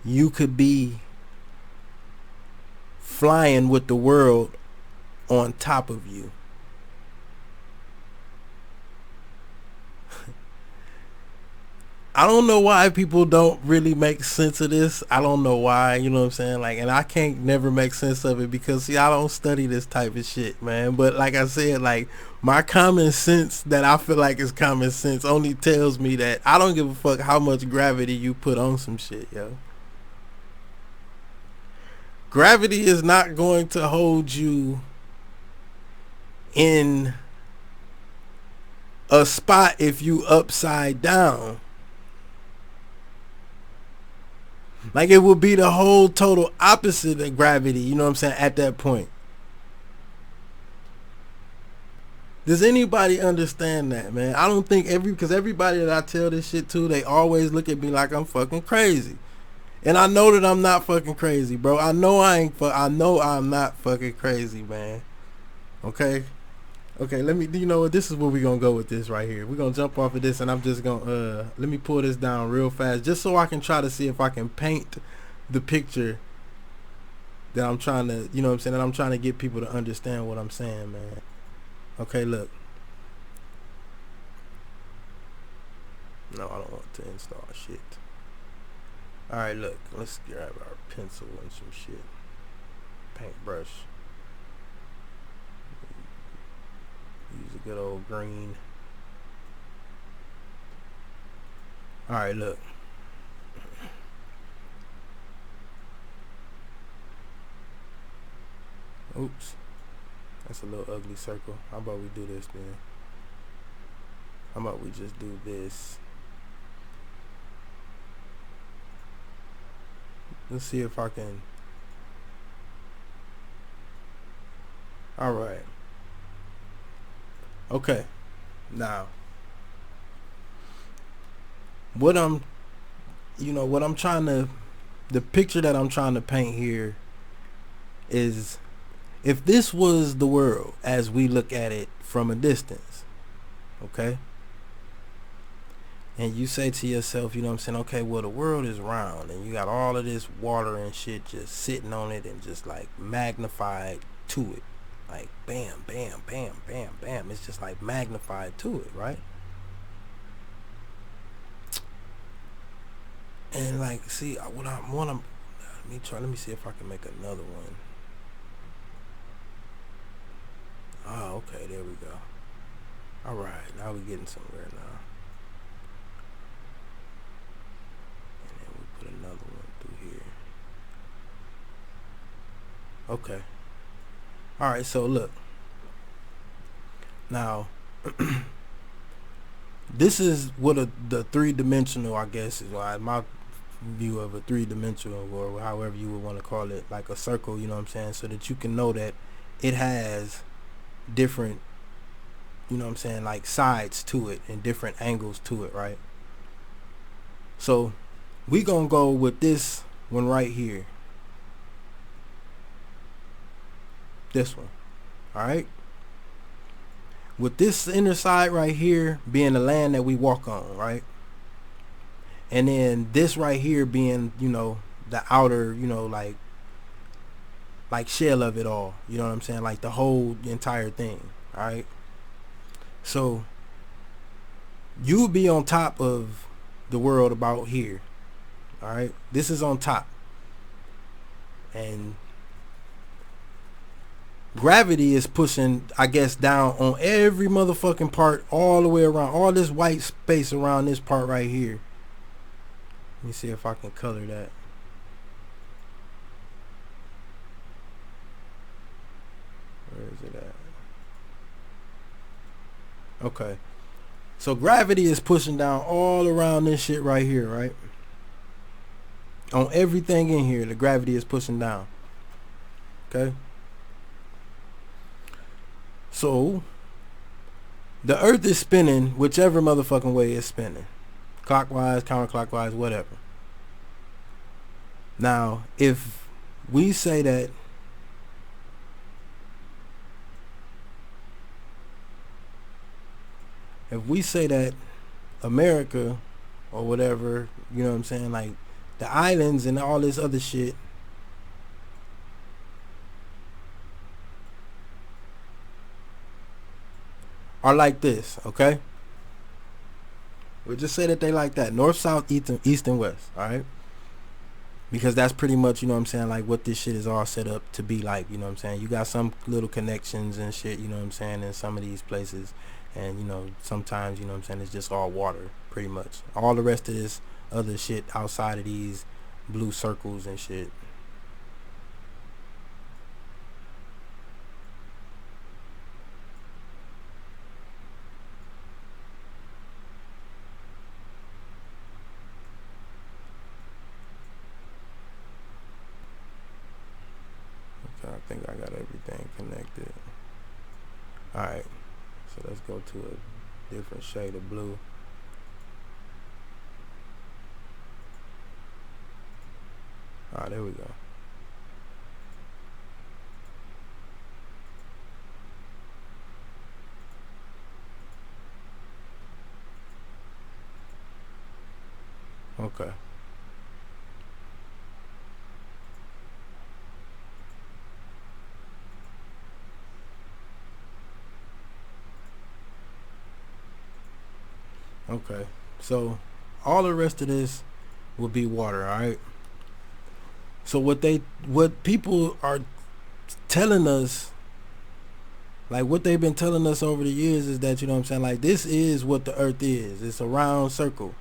you could be flying with the world on top of you. I don't know why people don't really make sense of this. I don't know why, you know what I'm saying? Like, and I can't never make sense of it because, see, I don't study this type of shit, man. But like I said, like, my common sense that I feel like is common sense only tells me that I don't give a fuck how much gravity you put on some shit, yo. Gravity is not going to hold you in a spot if you upside down. Like, it would be the whole total opposite of gravity, you know what I'm saying, at that point. Does anybody understand that, man? I don't think because everybody that I tell this shit to, they always look at me like I'm fucking crazy. And I know that I'm not fucking crazy, bro. I know I'm not fucking crazy, man. Okay? Okay, you know what, this is where we're gonna go with this right here. We're gonna jump off of this, and I'm just gonna let me pull this down real fast just so I can try to see if I can paint the picture that I'm trying to, you know what I'm saying, that I'm trying to get people to understand what I'm saying, man. Okay, look. No, I don't want to install shit. Alright, look, let's grab our pencil and some shit. Paintbrush. Use a good old green. Alright, look. Oops. That's a little ugly circle. How about we do this then? How about we just do this? Let's see if I can. Alright. Okay. Now, the picture that I'm trying to paint here is, if this was the world as we look at it from a distance, okay? and you say to yourself, you know what I'm saying, okay, well, the world is round, and you got all of this water and shit just sitting on it and just like magnified to it, like bam, bam, bam, bam, bam. It's just like magnified to it, right? And like, see, what I want to, let me see if I can make another one. Oh, okay, there we go. All right, now we're getting somewhere now. And then we put another one through here. Okay. All right, so look. Now, this is what the three-dimensional, I guess, is my view of a three-dimensional, or however you would want to call it, like a circle, you know what I'm saying, so that you can know that it has different, you know what I'm saying, like sides to it and different angles to it, right? So we gonna go with this one right here, this one, all right, with this inner side right here being the land that we walk on, right? And then this right here being, you know, the outer, you know, like shell of it all, you know what I'm saying, like the whole entire thing, all right? So you would be on top of the world about here, all right? This is on top, and gravity is pushing, I guess, down on every motherfucking part all the way around, all this white space around this part right here. Let me see if I can color that. Where is it at? Okay. So gravity is pushing down all around this shit right here, right? On everything in here, the gravity is pushing down. Okay? So the earth is spinning whichever motherfucking way it's spinning. Clockwise, counterclockwise, whatever. Now, if we say that America or whatever, you know what I'm saying, like the islands and all this other shit are like this, okay? We'll just say that they like that. North, south, east, and west, alright? Because that's pretty much, you know what I'm saying, like what this shit is all set up to be like, you know what I'm saying? You got some little connections and shit, you know what I'm saying, in some of these places. And, you know, sometimes, you know what I'm saying, it's just all water, pretty much. All the rest of this other shit outside of these blue circles and shit. I think I got everything connected. Alright, so let's go to a different shade of blue. Alright, there we go. Okay. Okay, so all the rest of this will be water, all right? So what people are telling us, like what they've been telling us over the years, is that, you know what I'm saying, like this is what the earth is. It's a round circle.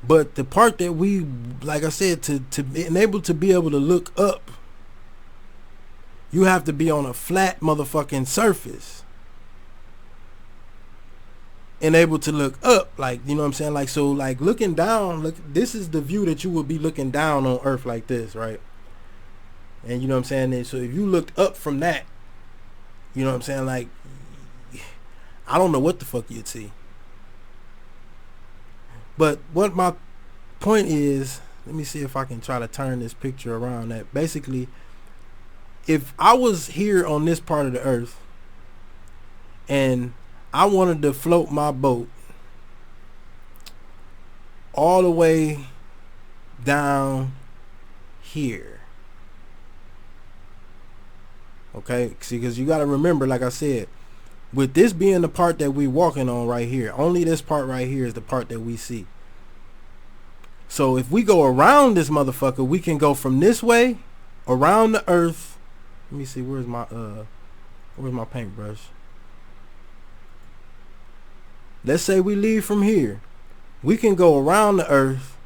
But the part that we, like I said, to be able to look up, you have to be on a flat motherfucking surface and able to look up, like, you know what I'm saying, like, so like looking down, look, this is the view that you would be looking down on earth like this, right? And you know what I'm saying, and so if you looked up from that, you know what I'm saying, like, I don't know what the fuck you'd see. But what my point is, let me see if I can try to turn this picture around, that basically if I was here on this part of the earth and I wanted to float my boat, all the way down here. Okay, see, because you got to remember, like I said, with this being the part that we walking on right here, only this part right here is the part that we see. So if we go around this motherfucker, we can go from this way around the earth. Let me see, where's my paintbrush? Let's say we leave from here. We can go around the earth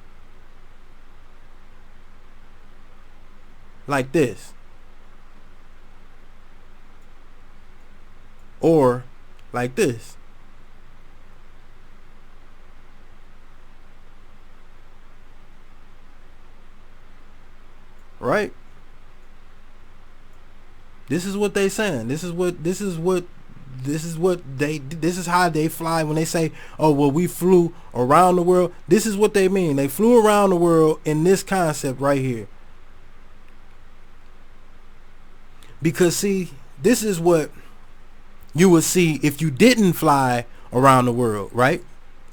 like this. Or like this. Right? This is what they saying. This is how they fly when they say, oh, well, we flew around the world. This is what they mean. They flew around the world in this concept right here. Because see, this is what you would see if you didn't fly around the world, right?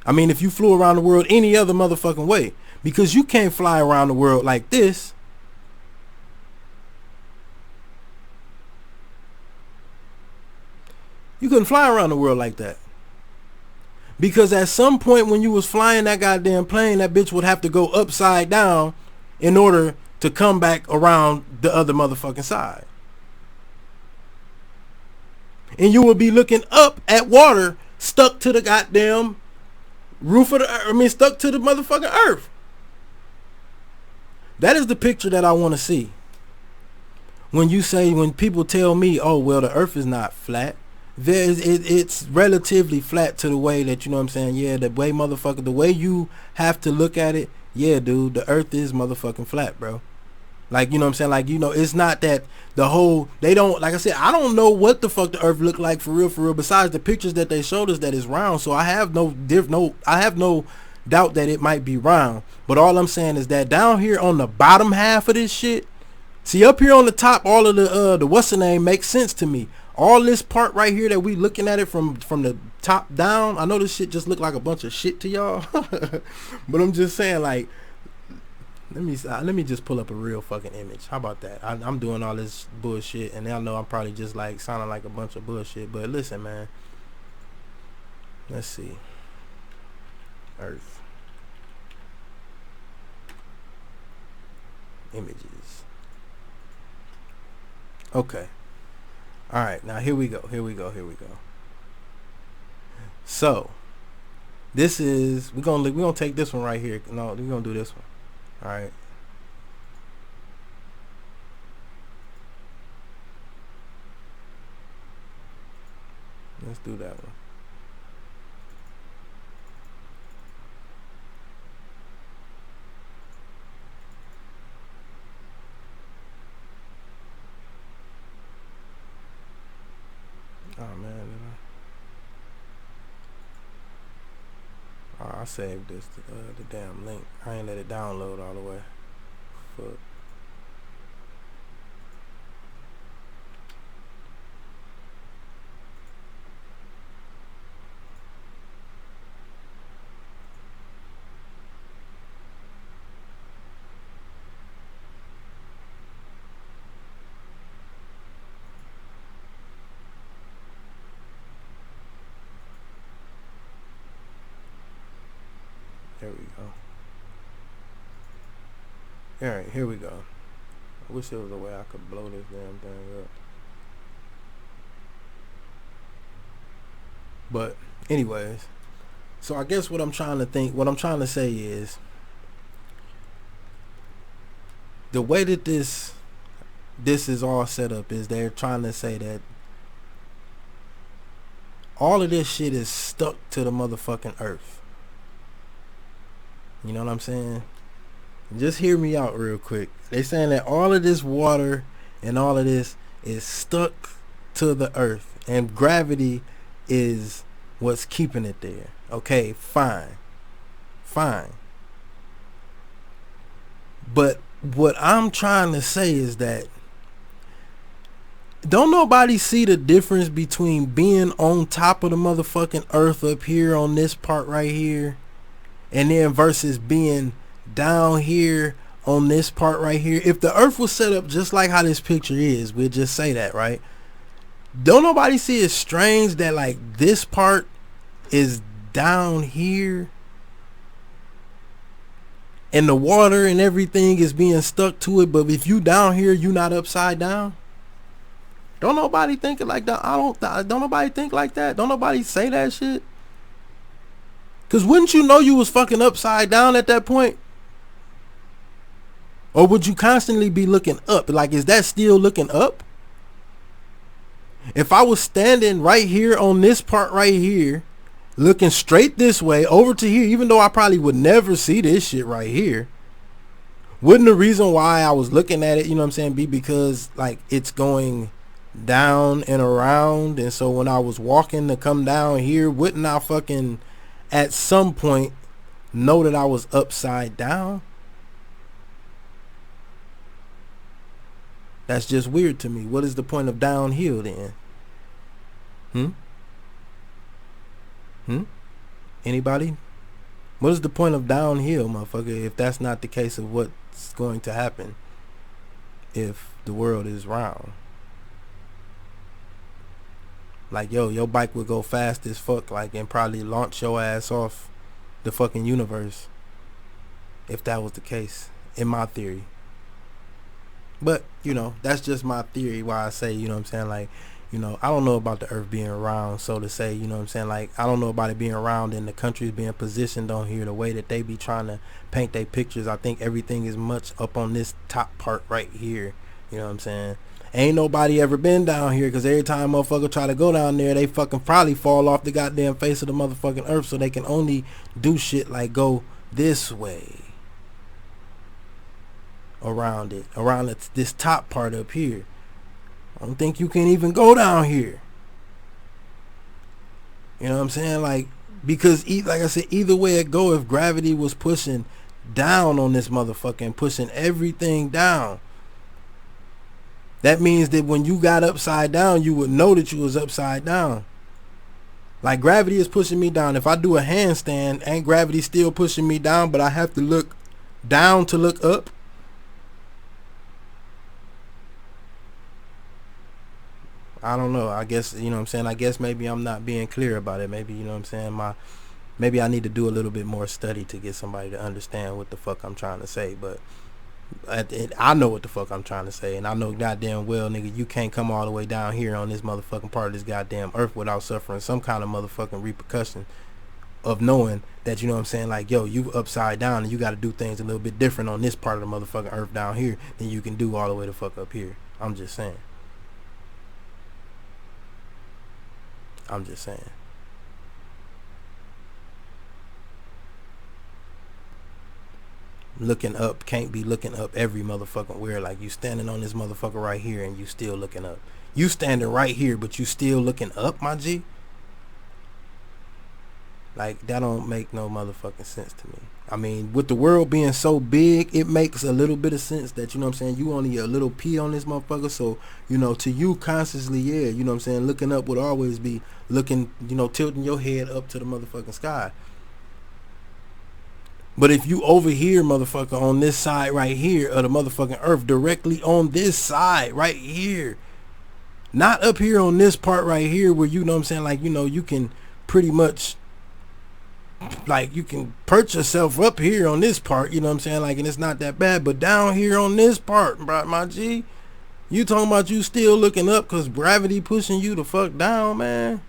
I mean, if you flew around the world any other motherfucking way, because you can't fly around the world like this. You couldn't fly around the world like that. Because at some point when you was flying that goddamn plane, that bitch would have to go upside down in order to come back around the other motherfucking side. And you will be looking up at water stuck to the goddamn roof of the earth. I mean, stuck to the motherfucking earth. That is the picture that I want to see. When people tell me, oh, well, the earth is not flat. It's relatively flat to the way that, you know what I'm saying? Yeah, the way you have to look at it. Yeah, dude, the earth is motherfucking flat, bro. Like, you know what I'm saying? Like, you know, it's not that they don't, like I said, I don't know what the fuck the earth looked like for real, besides the pictures that they showed us that is round. So I have no doubt that it might be round. But all I'm saying is that down here on the bottom half of this shit, see, up here on the top, all of the what's the name makes sense to me. All this part right here that we looking at it from the top down, I know this shit just look like a bunch of shit to y'all. But I'm just saying, like, let me just pull up a real fucking image. How about that? I'm doing all this bullshit, and y'all know I'm probably just like sounding like a bunch of bullshit. But listen, man. Let's see. Earth. Images. Okay. All right. Now here we go. So this is we're gonna take this one right here. No, we're gonna do this one. All right. Let's do that one. Oh man. I saved this the damn link. I ain't let it download all the way. Fuck. There we go. Alright, here we go. I wish there was a way I could blow this damn thing up. But anyways, so I guess what I'm trying to say is the way that this is all set up is they're trying to say that all of this shit is stuck to the motherfucking earth. You know what I'm saying? Just hear me out real quick. They saying that all of this water and all of this is stuck to the earth, and gravity is what's keeping it there. Okay, fine. But what I'm trying to say is that don't nobody see the difference between being on top of the motherfucking earth up here on this part right here and then versus being down here on this part right here. If the earth was set up just like how this picture is, we'll just say that, right? Don't nobody see it strange that like this part is down here and the water and everything is being stuck to it, but if you down here, you not upside down? Don't nobody think it like that. Don't nobody think like that. Don't nobody say that shit. Cause wouldn't you know you was fucking upside down at that point? Or would you constantly be looking up? Like, is that still looking up? If I was standing right here on this part right here, looking straight this way over to here, even though I probably would never see this shit right here, wouldn't the reason why I was looking at it, you know what I'm saying, be because like it's going down and around, and so when I was walking to come down here, wouldn't I fucking at some point know that I was upside down? That's just weird to me. What is the point of downhill then? Anybody? What is the point of downhill, motherfucker, if that's not the case of what's going to happen if the world is round? Like, yo, your bike would go fast as fuck, like, and probably launch your ass off the fucking universe if that was the case, in my theory. But, you know, that's just my theory, why I say, you know what I'm saying, like, you know, I don't know about the earth being round, so to say, you know what I'm saying, like, I don't know about it being round and the countries being positioned on here the way that they be trying to paint their pictures. I think everything is much up on this top part right here, you know what I'm saying. Ain't nobody ever been down here, because every time motherfucker try to go down there, they fucking probably fall off the goddamn face of the motherfucking earth, so they can only do shit like go this way around it, around this top part up here. I don't think you can even go down here. You know what I'm saying? Like, because like I said, either way it go, if gravity was pushing down on this motherfucker and pushing everything down, that means that when you got upside down, you would know that you was upside down. Like, gravity is pushing me down. If I do a handstand, ain't gravity still pushing me down, but I have to look down to look up? I don't know. I guess, you know what I'm saying, I guess maybe I'm not being clear about it. Maybe, you know what I'm saying, maybe I need to do a little bit more study to get somebody to understand what the fuck I'm trying to say. But I know what the fuck I'm trying to say, and I know goddamn well, nigga, you can't come all the way down here on this motherfucking part of this goddamn earth without suffering some kind of motherfucking repercussion of knowing that, you know what I'm saying, like, yo, you upside down and you got to do things a little bit different on this part of the motherfucking earth down here than you can do all the way the fuck up here. I'm just saying. Looking up can't be looking up every motherfucking where. Like, you standing on this motherfucker right here and you still looking up. You standing right here but you still looking up, my G. Like, that don't make no motherfucking sense to me. I mean, with the world being so big, it makes a little bit of sense that, you know what I'm saying, you only a little pee on this motherfucker. So, you know, to you consciously, yeah, you know what I'm saying, looking up would always be looking, you know, tilting your head up to the motherfucking sky. But if you over here, motherfucker, on this side right here of the motherfucking earth, directly on this side right here, not up here on this part right here where, you know what I'm saying, like, you know, you can pretty much, like, you can perch yourself up here on this part, you know what I'm saying, like, and it's not that bad. But down here on this part, bro, my G, you talking about you still looking up because gravity pushing you the fuck down, man?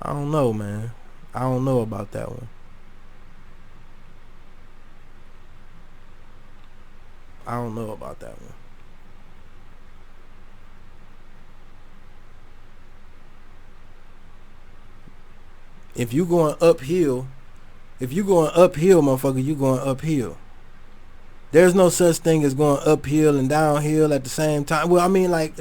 I don't know, man. I don't know about that one. I don't know about that one. If you going uphill, motherfucker, you going uphill. There's no such thing as going uphill and downhill at the same time. Well, I mean, like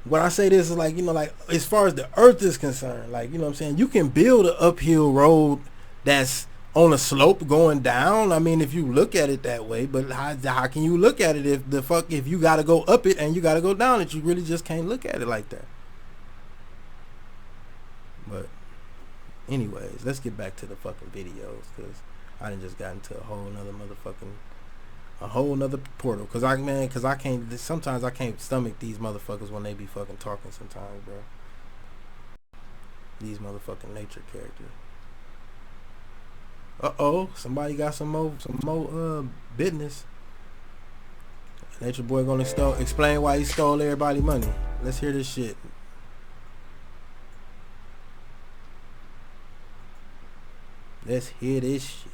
when I say this is like, you know, like, as far as the earth is concerned, like, you know what I'm saying, you can build an uphill road that's on a slope going down. I mean, if you look at it that way, but how can you look at it if you got to go up it and you got to go down it? You really just can't look at it like that. But Anyways, let's get back to the fucking videos, because I done just got into a whole nother portal. Cause I can't, sometimes I can't stomach these motherfuckers when they be fucking talking sometimes, bro. These motherfucking nature characters. Somebody got some more business. Nature Boy gonna explain why he stole everybody money. Let's hear this shit. Let's hear this shit.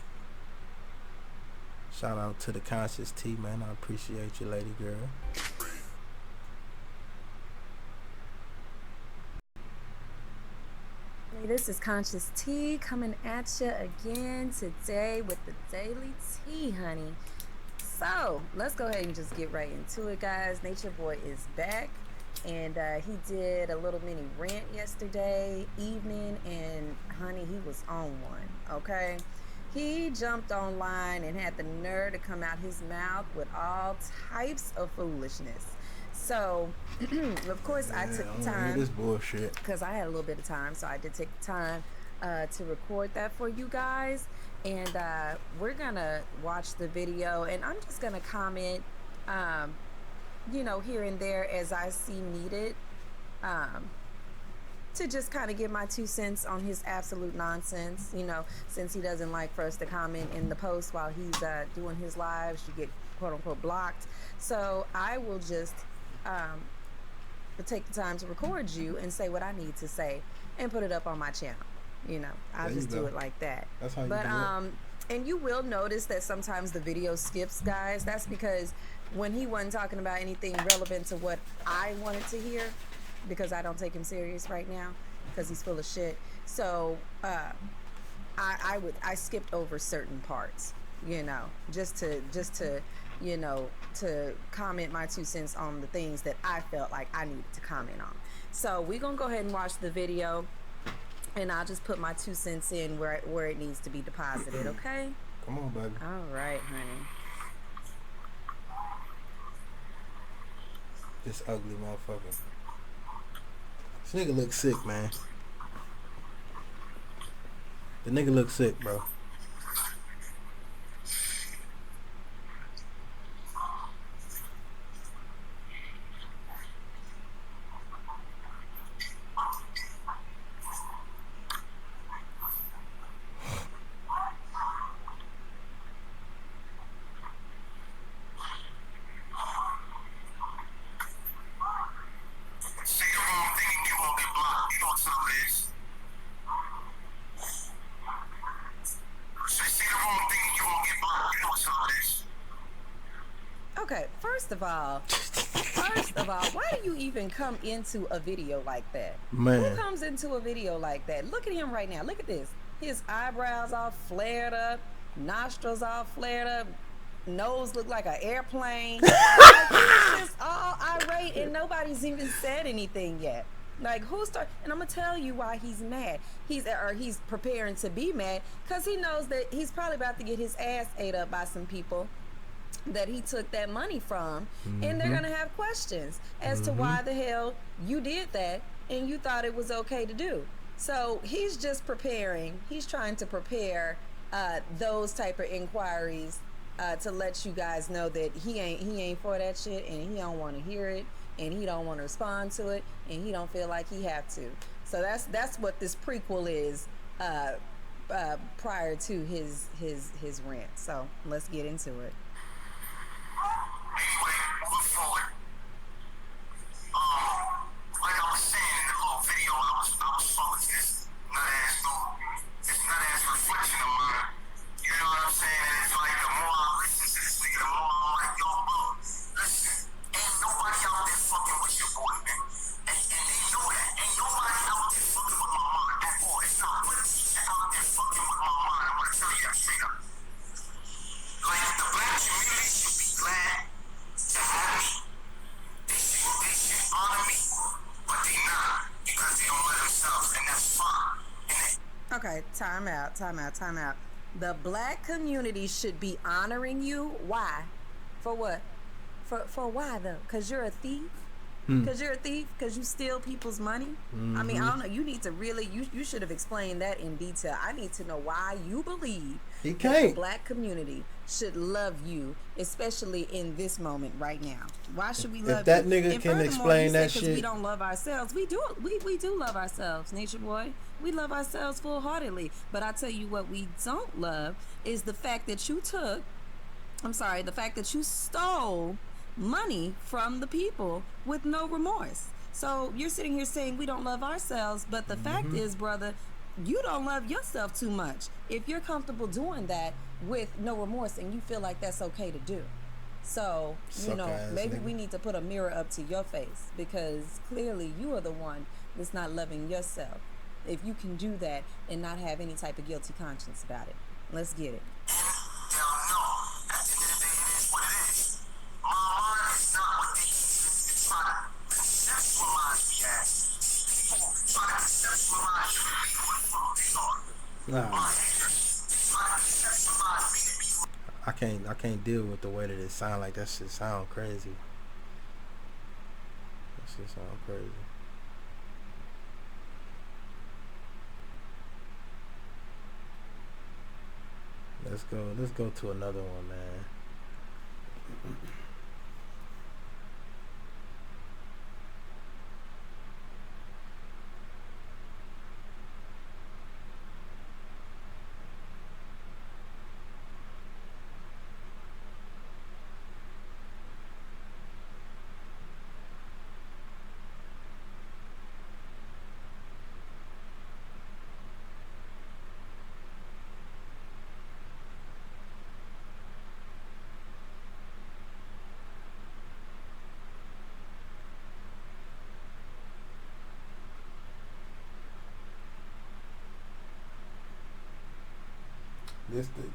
Shout out to the Conscious T, man. I appreciate you, lady girl. Hey, this is Conscious T coming at you again today with the Daily Tea, honey. So let's go ahead and just get right into it, guys. Nature Boy is back, and he did a little mini rant yesterday evening, and honey, he was on one. Okay, he jumped online and had the nerve to come out his mouth with all types of foolishness. So of course, I took the time, this bullshit, because I had a little bit of time, so I did take the time to record that for you guys. And we're gonna watch the video, and I'm just gonna comment, you know, here and there as I see needed, to just kind of give my 2 cents on his absolute nonsense. You know, since he doesn't like for us to comment in the post while he's doing his lives, you get quote unquote blocked. So I will just take the time to record you and say what I need to say and put it up on my channel. You know, I'll just do it like that. That's how you but do it. And you will notice that sometimes the video skips, guys. That's because when he wasn't talking about anything relevant to what I wanted to hear, because I don't take him serious right now because he's full of shit. So I skipped over certain parts, you know, just to you know, to comment my 2 cents on the things that I felt like I needed to comment on. So we're gonna go ahead and watch the video, and I'll just put my 2 cents in where it needs to be deposited, okay? Come on, baby. All right, honey. This ugly motherfucker. This nigga looks sick, man. The nigga looks sick, bro. Okay, first of all, why do you even come into a video like that? Man. Who comes into a video like that? Look at him right now. Look at this. His eyebrows all flared up, nostrils all flared up, nose look like an airplane. Like, he's just all irate, and nobody's even said anything yet. Like, and I'm gonna tell you why he's mad. He's preparing to be mad because he knows that he's probably about to get his ass ate up by some people that he took that money from, and they're gonna have questions as to why the hell you did that and you thought it was okay to do. So he's just preparing. He's trying to prepare those type of inquiries to let you guys know that he ain't for that shit, and he don't want to hear it, and he don't want to respond to it, and he don't feel like he have to. So that's what this prequel is prior to his rant. So let's get into it. Anyway, moving forward. Like I was saying in the little video I was showing this nut ass reflection of mine. You know what I'm saying? It's like the more I listen to this nigga, the more I'm like, yo, bro, listen, ain't nobody out there fucking with your boy, man. And they know that. Ain't nobody out there fucking with my mind at all. It's not one teacher out there fucking with my mind. I'm gonna tell you that straight up. Like, the black community should be glad to have me. They should honor me, but they not, because they don't let themselves, and that's fine. Okay, time out. The black community should be honoring you. Why? For what? For why though? Because you're a thief? Because you're a thief? Because you steal people's money? I mean, I don't know. You need to really, you should have explained that in detail. I need to know why you believe He that can't. the black community should love you, especially in this moment right now. Why should we love If that you? nigga And can furthermore, explain you that said shit. we don't love ourselves. We do. We do love ourselves, Nature Boy. We love ourselves full-heartedly. But I tell you what we don't love is the fact that the fact that you stole money from the people with no remorse. So you're sitting here saying we don't love ourselves, but the fact is, brother, you don't love yourself too much if you're comfortable doing that with no remorse and you feel like that's okay to do. So, maybe we need to put a mirror up to your face, because clearly you are the one that's not loving yourself. If you can do that and not have any type of guilty conscience about it. Let's get it. Nah. I can't deal with the way that it sound. Like that shit sound crazy. That shit sound crazy. Let's go to another one, man.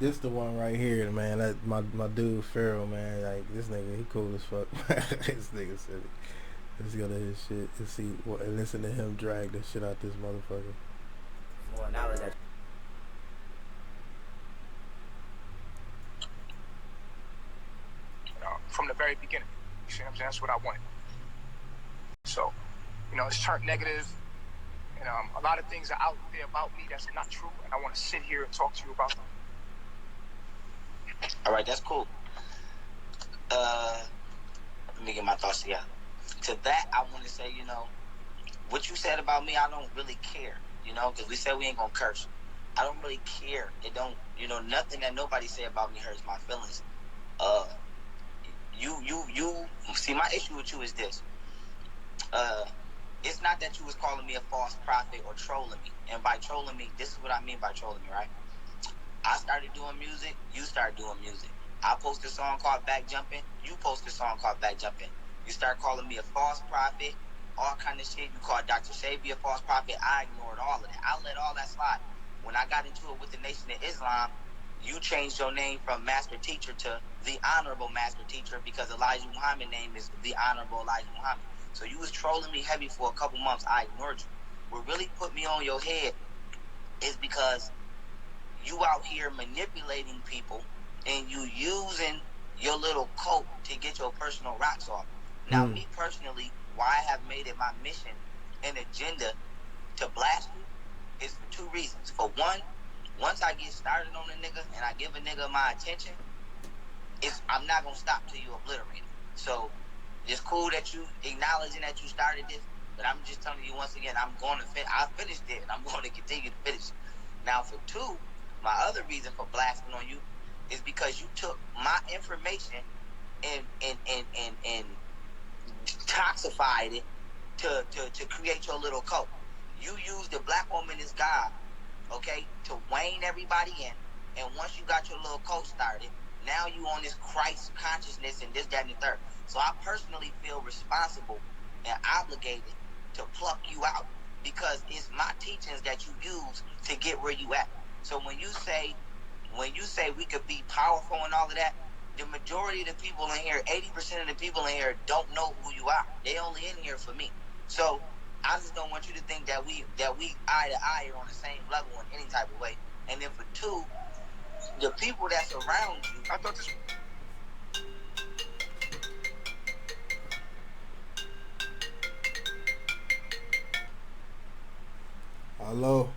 This the one right here, man. That my dude Pharaoh, man. Like this nigga, he cool as fuck. This nigga silly. Let's go to his shit and see what, and listen to him drag the shit out this motherfucker. Well, now is that. From the very beginning, you see what I'm saying? That's what I wanted. So, it's turned negative, and a lot of things are out there about me that's not true, and I want to sit here and talk to you about them. All right, that's cool. Let me get my thoughts together. To that, I want to say, what you said about me, I don't really care, because we said we ain't gonna curse. I don't really care. It don't, nothing that nobody say about me hurts my feelings. You see, my issue with you is this. It's not that you was calling me a false prophet or trolling me. And by trolling me, this is what I mean by trolling me, right? I started doing music, you started doing music. I posted a song called Back Jumping, you posted a song called Back Jumping. You start calling me a false prophet, all kind of shit. You called Dr. Shabi a false prophet. I ignored all of that. I let all that slide. When I got into it with the Nation of Islam, you changed your name from Master Teacher to the Honorable Master Teacher, because Elijah Muhammad's name is the Honorable Elijah Muhammad. So you was trolling me heavy for a couple months. I ignored you. What really put me on your head is because you out here manipulating people and you using your little coat to get your personal rocks off. Now, me personally, why I have made it my mission and agenda to blast you is for two reasons. For one, once I get started on a nigga and I give a nigga my attention, I'm not going to stop till you obliterate it. So it's cool that you acknowledging that you started this, but I'm just telling you once again, I finished it and I'm going to continue to finish it. Now, for two, my other reason for blasting on you is because you took my information and toxified it to create your little cult. You used the black woman as God, okay, to wane everybody in. And once you got your little cult started, now you on this Christ consciousness and this, that, and the third. So I personally feel responsible and obligated to pluck you out, because it's my teachings that you use to get where you at. So when you say we could be powerful and all of that, the majority of the people in here, 80% of the people in here don't know who you are. They only in here for me. So I just don't want you to think that we eye to eye are on the same level in any type of way. And then for two, the people that's around you, I thought this. Hello.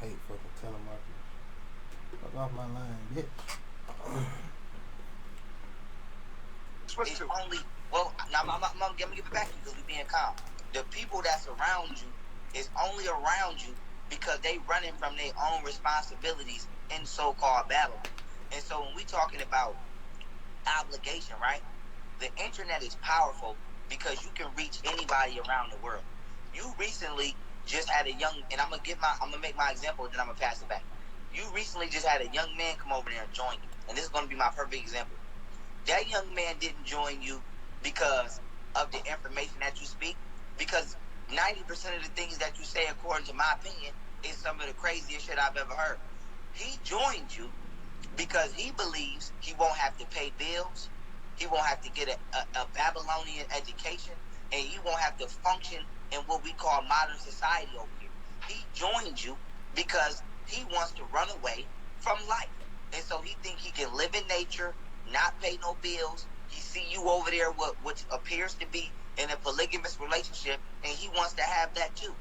I hate fucking telemarketers. Fuck off my line, bitch. It's only, well, now I'm gonna give it back to you because we being calm. The people that's around you is only around you because they running from their own responsibilities in so-called battle. And so when we talking about obligation, right? The internet is powerful because you can reach anybody around the world. You recently just had a young, and I'm gonna make my example, then I'm gonna pass it back. You recently just had a young man come over there and join you, and this is gonna be my perfect example. That young man didn't join you because of the information that you speak, because 90% of the things that you say, according to my opinion, is some of the craziest shit I've ever heard. He joined you because he believes he won't have to pay bills, he won't have to get a Babylonian education, and he won't have to function in what we call modern society over here. He joined you because he wants to run away from life. And so he thinks he can live in nature, not pay no bills. He see you over there what appears to be in a polygamous relationship, and he wants to have that too.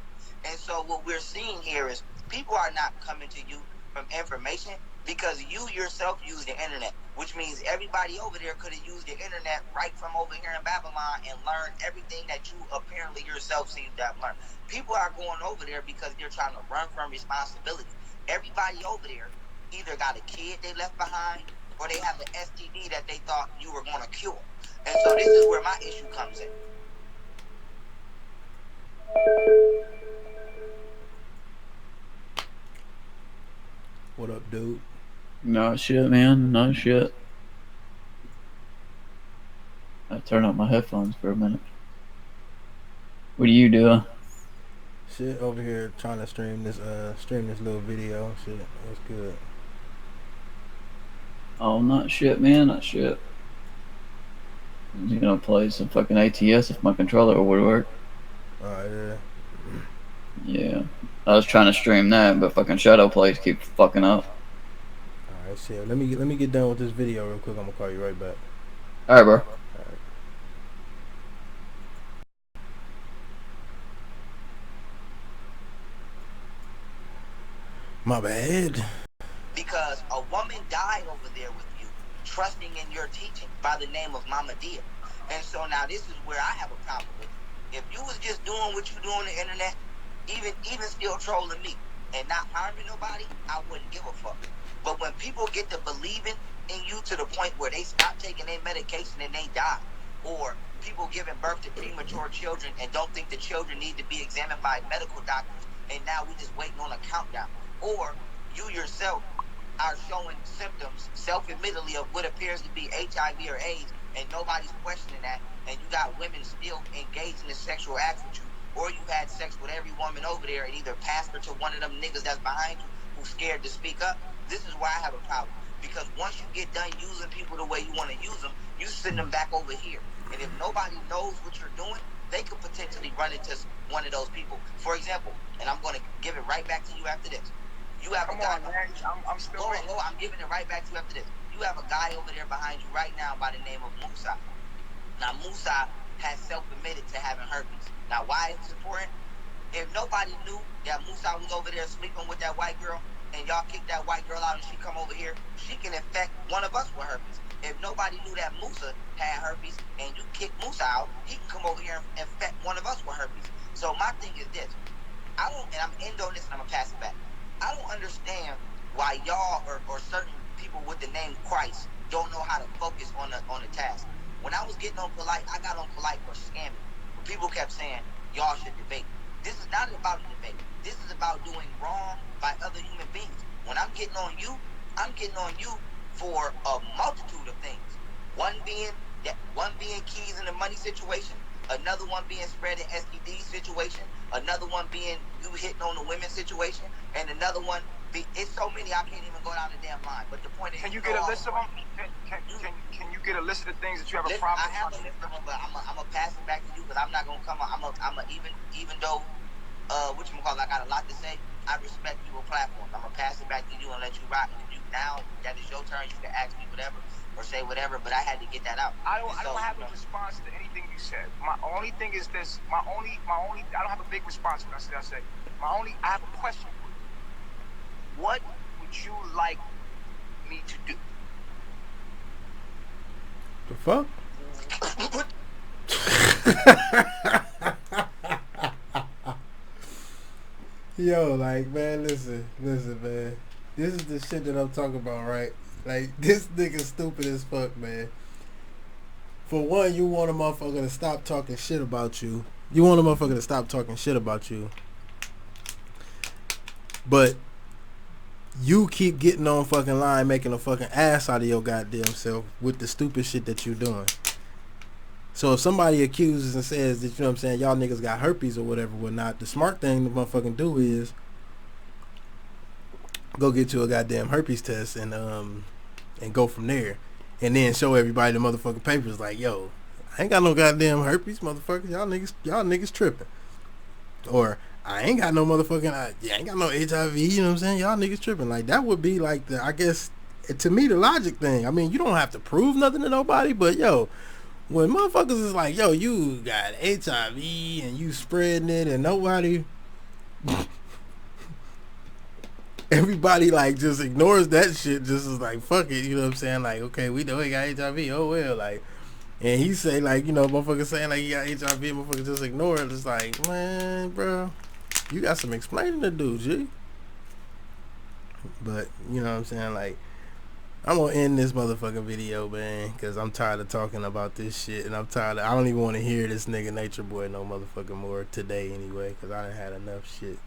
And so what we're seeing here is people are not coming to you from information because you yourself use the internet, which means everybody over there could have used the internet right from over here in Babylon and learned everything that you apparently yourself seem to have learned. People are going over there because they're trying to run from responsibility. Everybody over there either got a kid they left behind or they have an STD that they thought you were going to cure. And so this is where my issue comes in. What up, dude? No shit, man. No shit. I turn up my headphones for a minute. What are you doing? Shit, over here trying to stream this little video. Shit, that's good. Oh, not shit, man. Not shit. You gonna play some fucking ATS if my controller would work. Alright, yeah. Yeah. I was trying to stream that, but fucking shadow plays keep fucking up. Alright, shit. Let me get done with this video real quick. I'm gonna call you right back. Alright, bro. Alright. My bad. Because a woman died over there with you, trusting in your teaching by the name of Mama Dia. And so now this is where I have a problem with it. If you was just doing what you do on the internet, even still trolling me and not harming nobody, I wouldn't give a fuck. But when people get to believing in you to the point where they stop taking their medication and they die, or people giving birth to premature children and don't think the children need to be examined by medical doctors, and now we just waiting on a countdown, or you yourself are showing symptoms, self-admittedly, of what appears to be HIV or AIDS, and nobody's questioning that, and you got women still engaged in sexual acts with you, or you had sex with every woman over there and either passed her to one of them niggas that's behind you who's scared to speak up. This is why I have a problem. Because once you get done using people the way you want to use them, you send them back over here. And if nobody knows what you're doing, they could potentially run into one of those people. For example, and I'm going to give it right back to you after this. You have a guy. I'm still waiting. I'm giving it right back to you after this. You have a guy over there behind you right now by the name of Musa. Now, Musa has self-admitted to having herpes. Now, why is this important? If nobody knew that Musa was over there sleeping with that white girl, and y'all kick that white girl out and she come over here, she can infect one of us with herpes. If nobody knew that Musa had herpes and you kick Musa out, he can come over here and infect one of us with herpes. So my thing is this. I don't, and I'm end on this and I'm going to pass it back. I don't understand why y'all or certain people with the name Christ don't know how to focus on the task. When I was getting on Polite, I got on Polite for scamming. People kept saying, y'all should debate. This is not about a debate. This is about doing wrong by other human beings. When I'm getting on you for a multitude of things. One being keys in the money situation, another one being spreading STD situation, another one being you hitting on the women situation, and another one it's so many I can't even go down the damn line. But the point is, can you get a list of them? Can you get a list of the things that you have a problem with? I have a list of them, but I'm gonna pass it back to you because I'm not gonna come. I'm a even though I got a lot to say. I respect people's platforms. I'm gonna pass it back to you and let you rock. You now that is your turn. You can ask me whatever. or say whatever, but I had to get that out. I don't have a response to anything you said. My only thing is this. I don't have a big response when I say. I have a question for you. What would you like me to do? The fuck? Yo, like, man, listen, man. This is the shit that I'm talking about, right? Like, this nigga stupid as fuck, man. For one, you want a motherfucker to stop talking shit about you. You want a motherfucker to stop talking shit about you. But you keep getting on fucking line making a fucking ass out of your goddamn self with the stupid shit that you doing. So if somebody accuses and says that, you know what I'm saying, y'all niggas got herpes or whatever, whatnot, the smart thing to motherfucking do is go get you a goddamn herpes test and go from there. And then show everybody the motherfucking papers like, yo, I ain't got no goddamn herpes, motherfucker. Y'all niggas tripping. Or I ain't got no motherfucking, I ain't got no HIV, you know what I'm saying? Y'all niggas tripping. Like, that would be like the, I guess, to me, the logic thing. I mean, you don't have to prove nothing to nobody, but yo, when motherfuckers is like, yo, you got HIV and you spreading it and nobody, everybody like just ignores that shit, just is like, fuck it, you know what I'm saying? Like, okay, we know he got HIV, oh well, like, and he say like, you know, motherfucker saying like he got HIV, motherfucker just ignore it. It's like, man, bro, you got some explaining to do, G. But, you know what I'm saying, like, I'm gonna end this motherfucking video, man, because I'm tired of talking about this shit, and I don't even want to hear this nigga Nature Boy no motherfucking more today anyway, because I done had enough shit.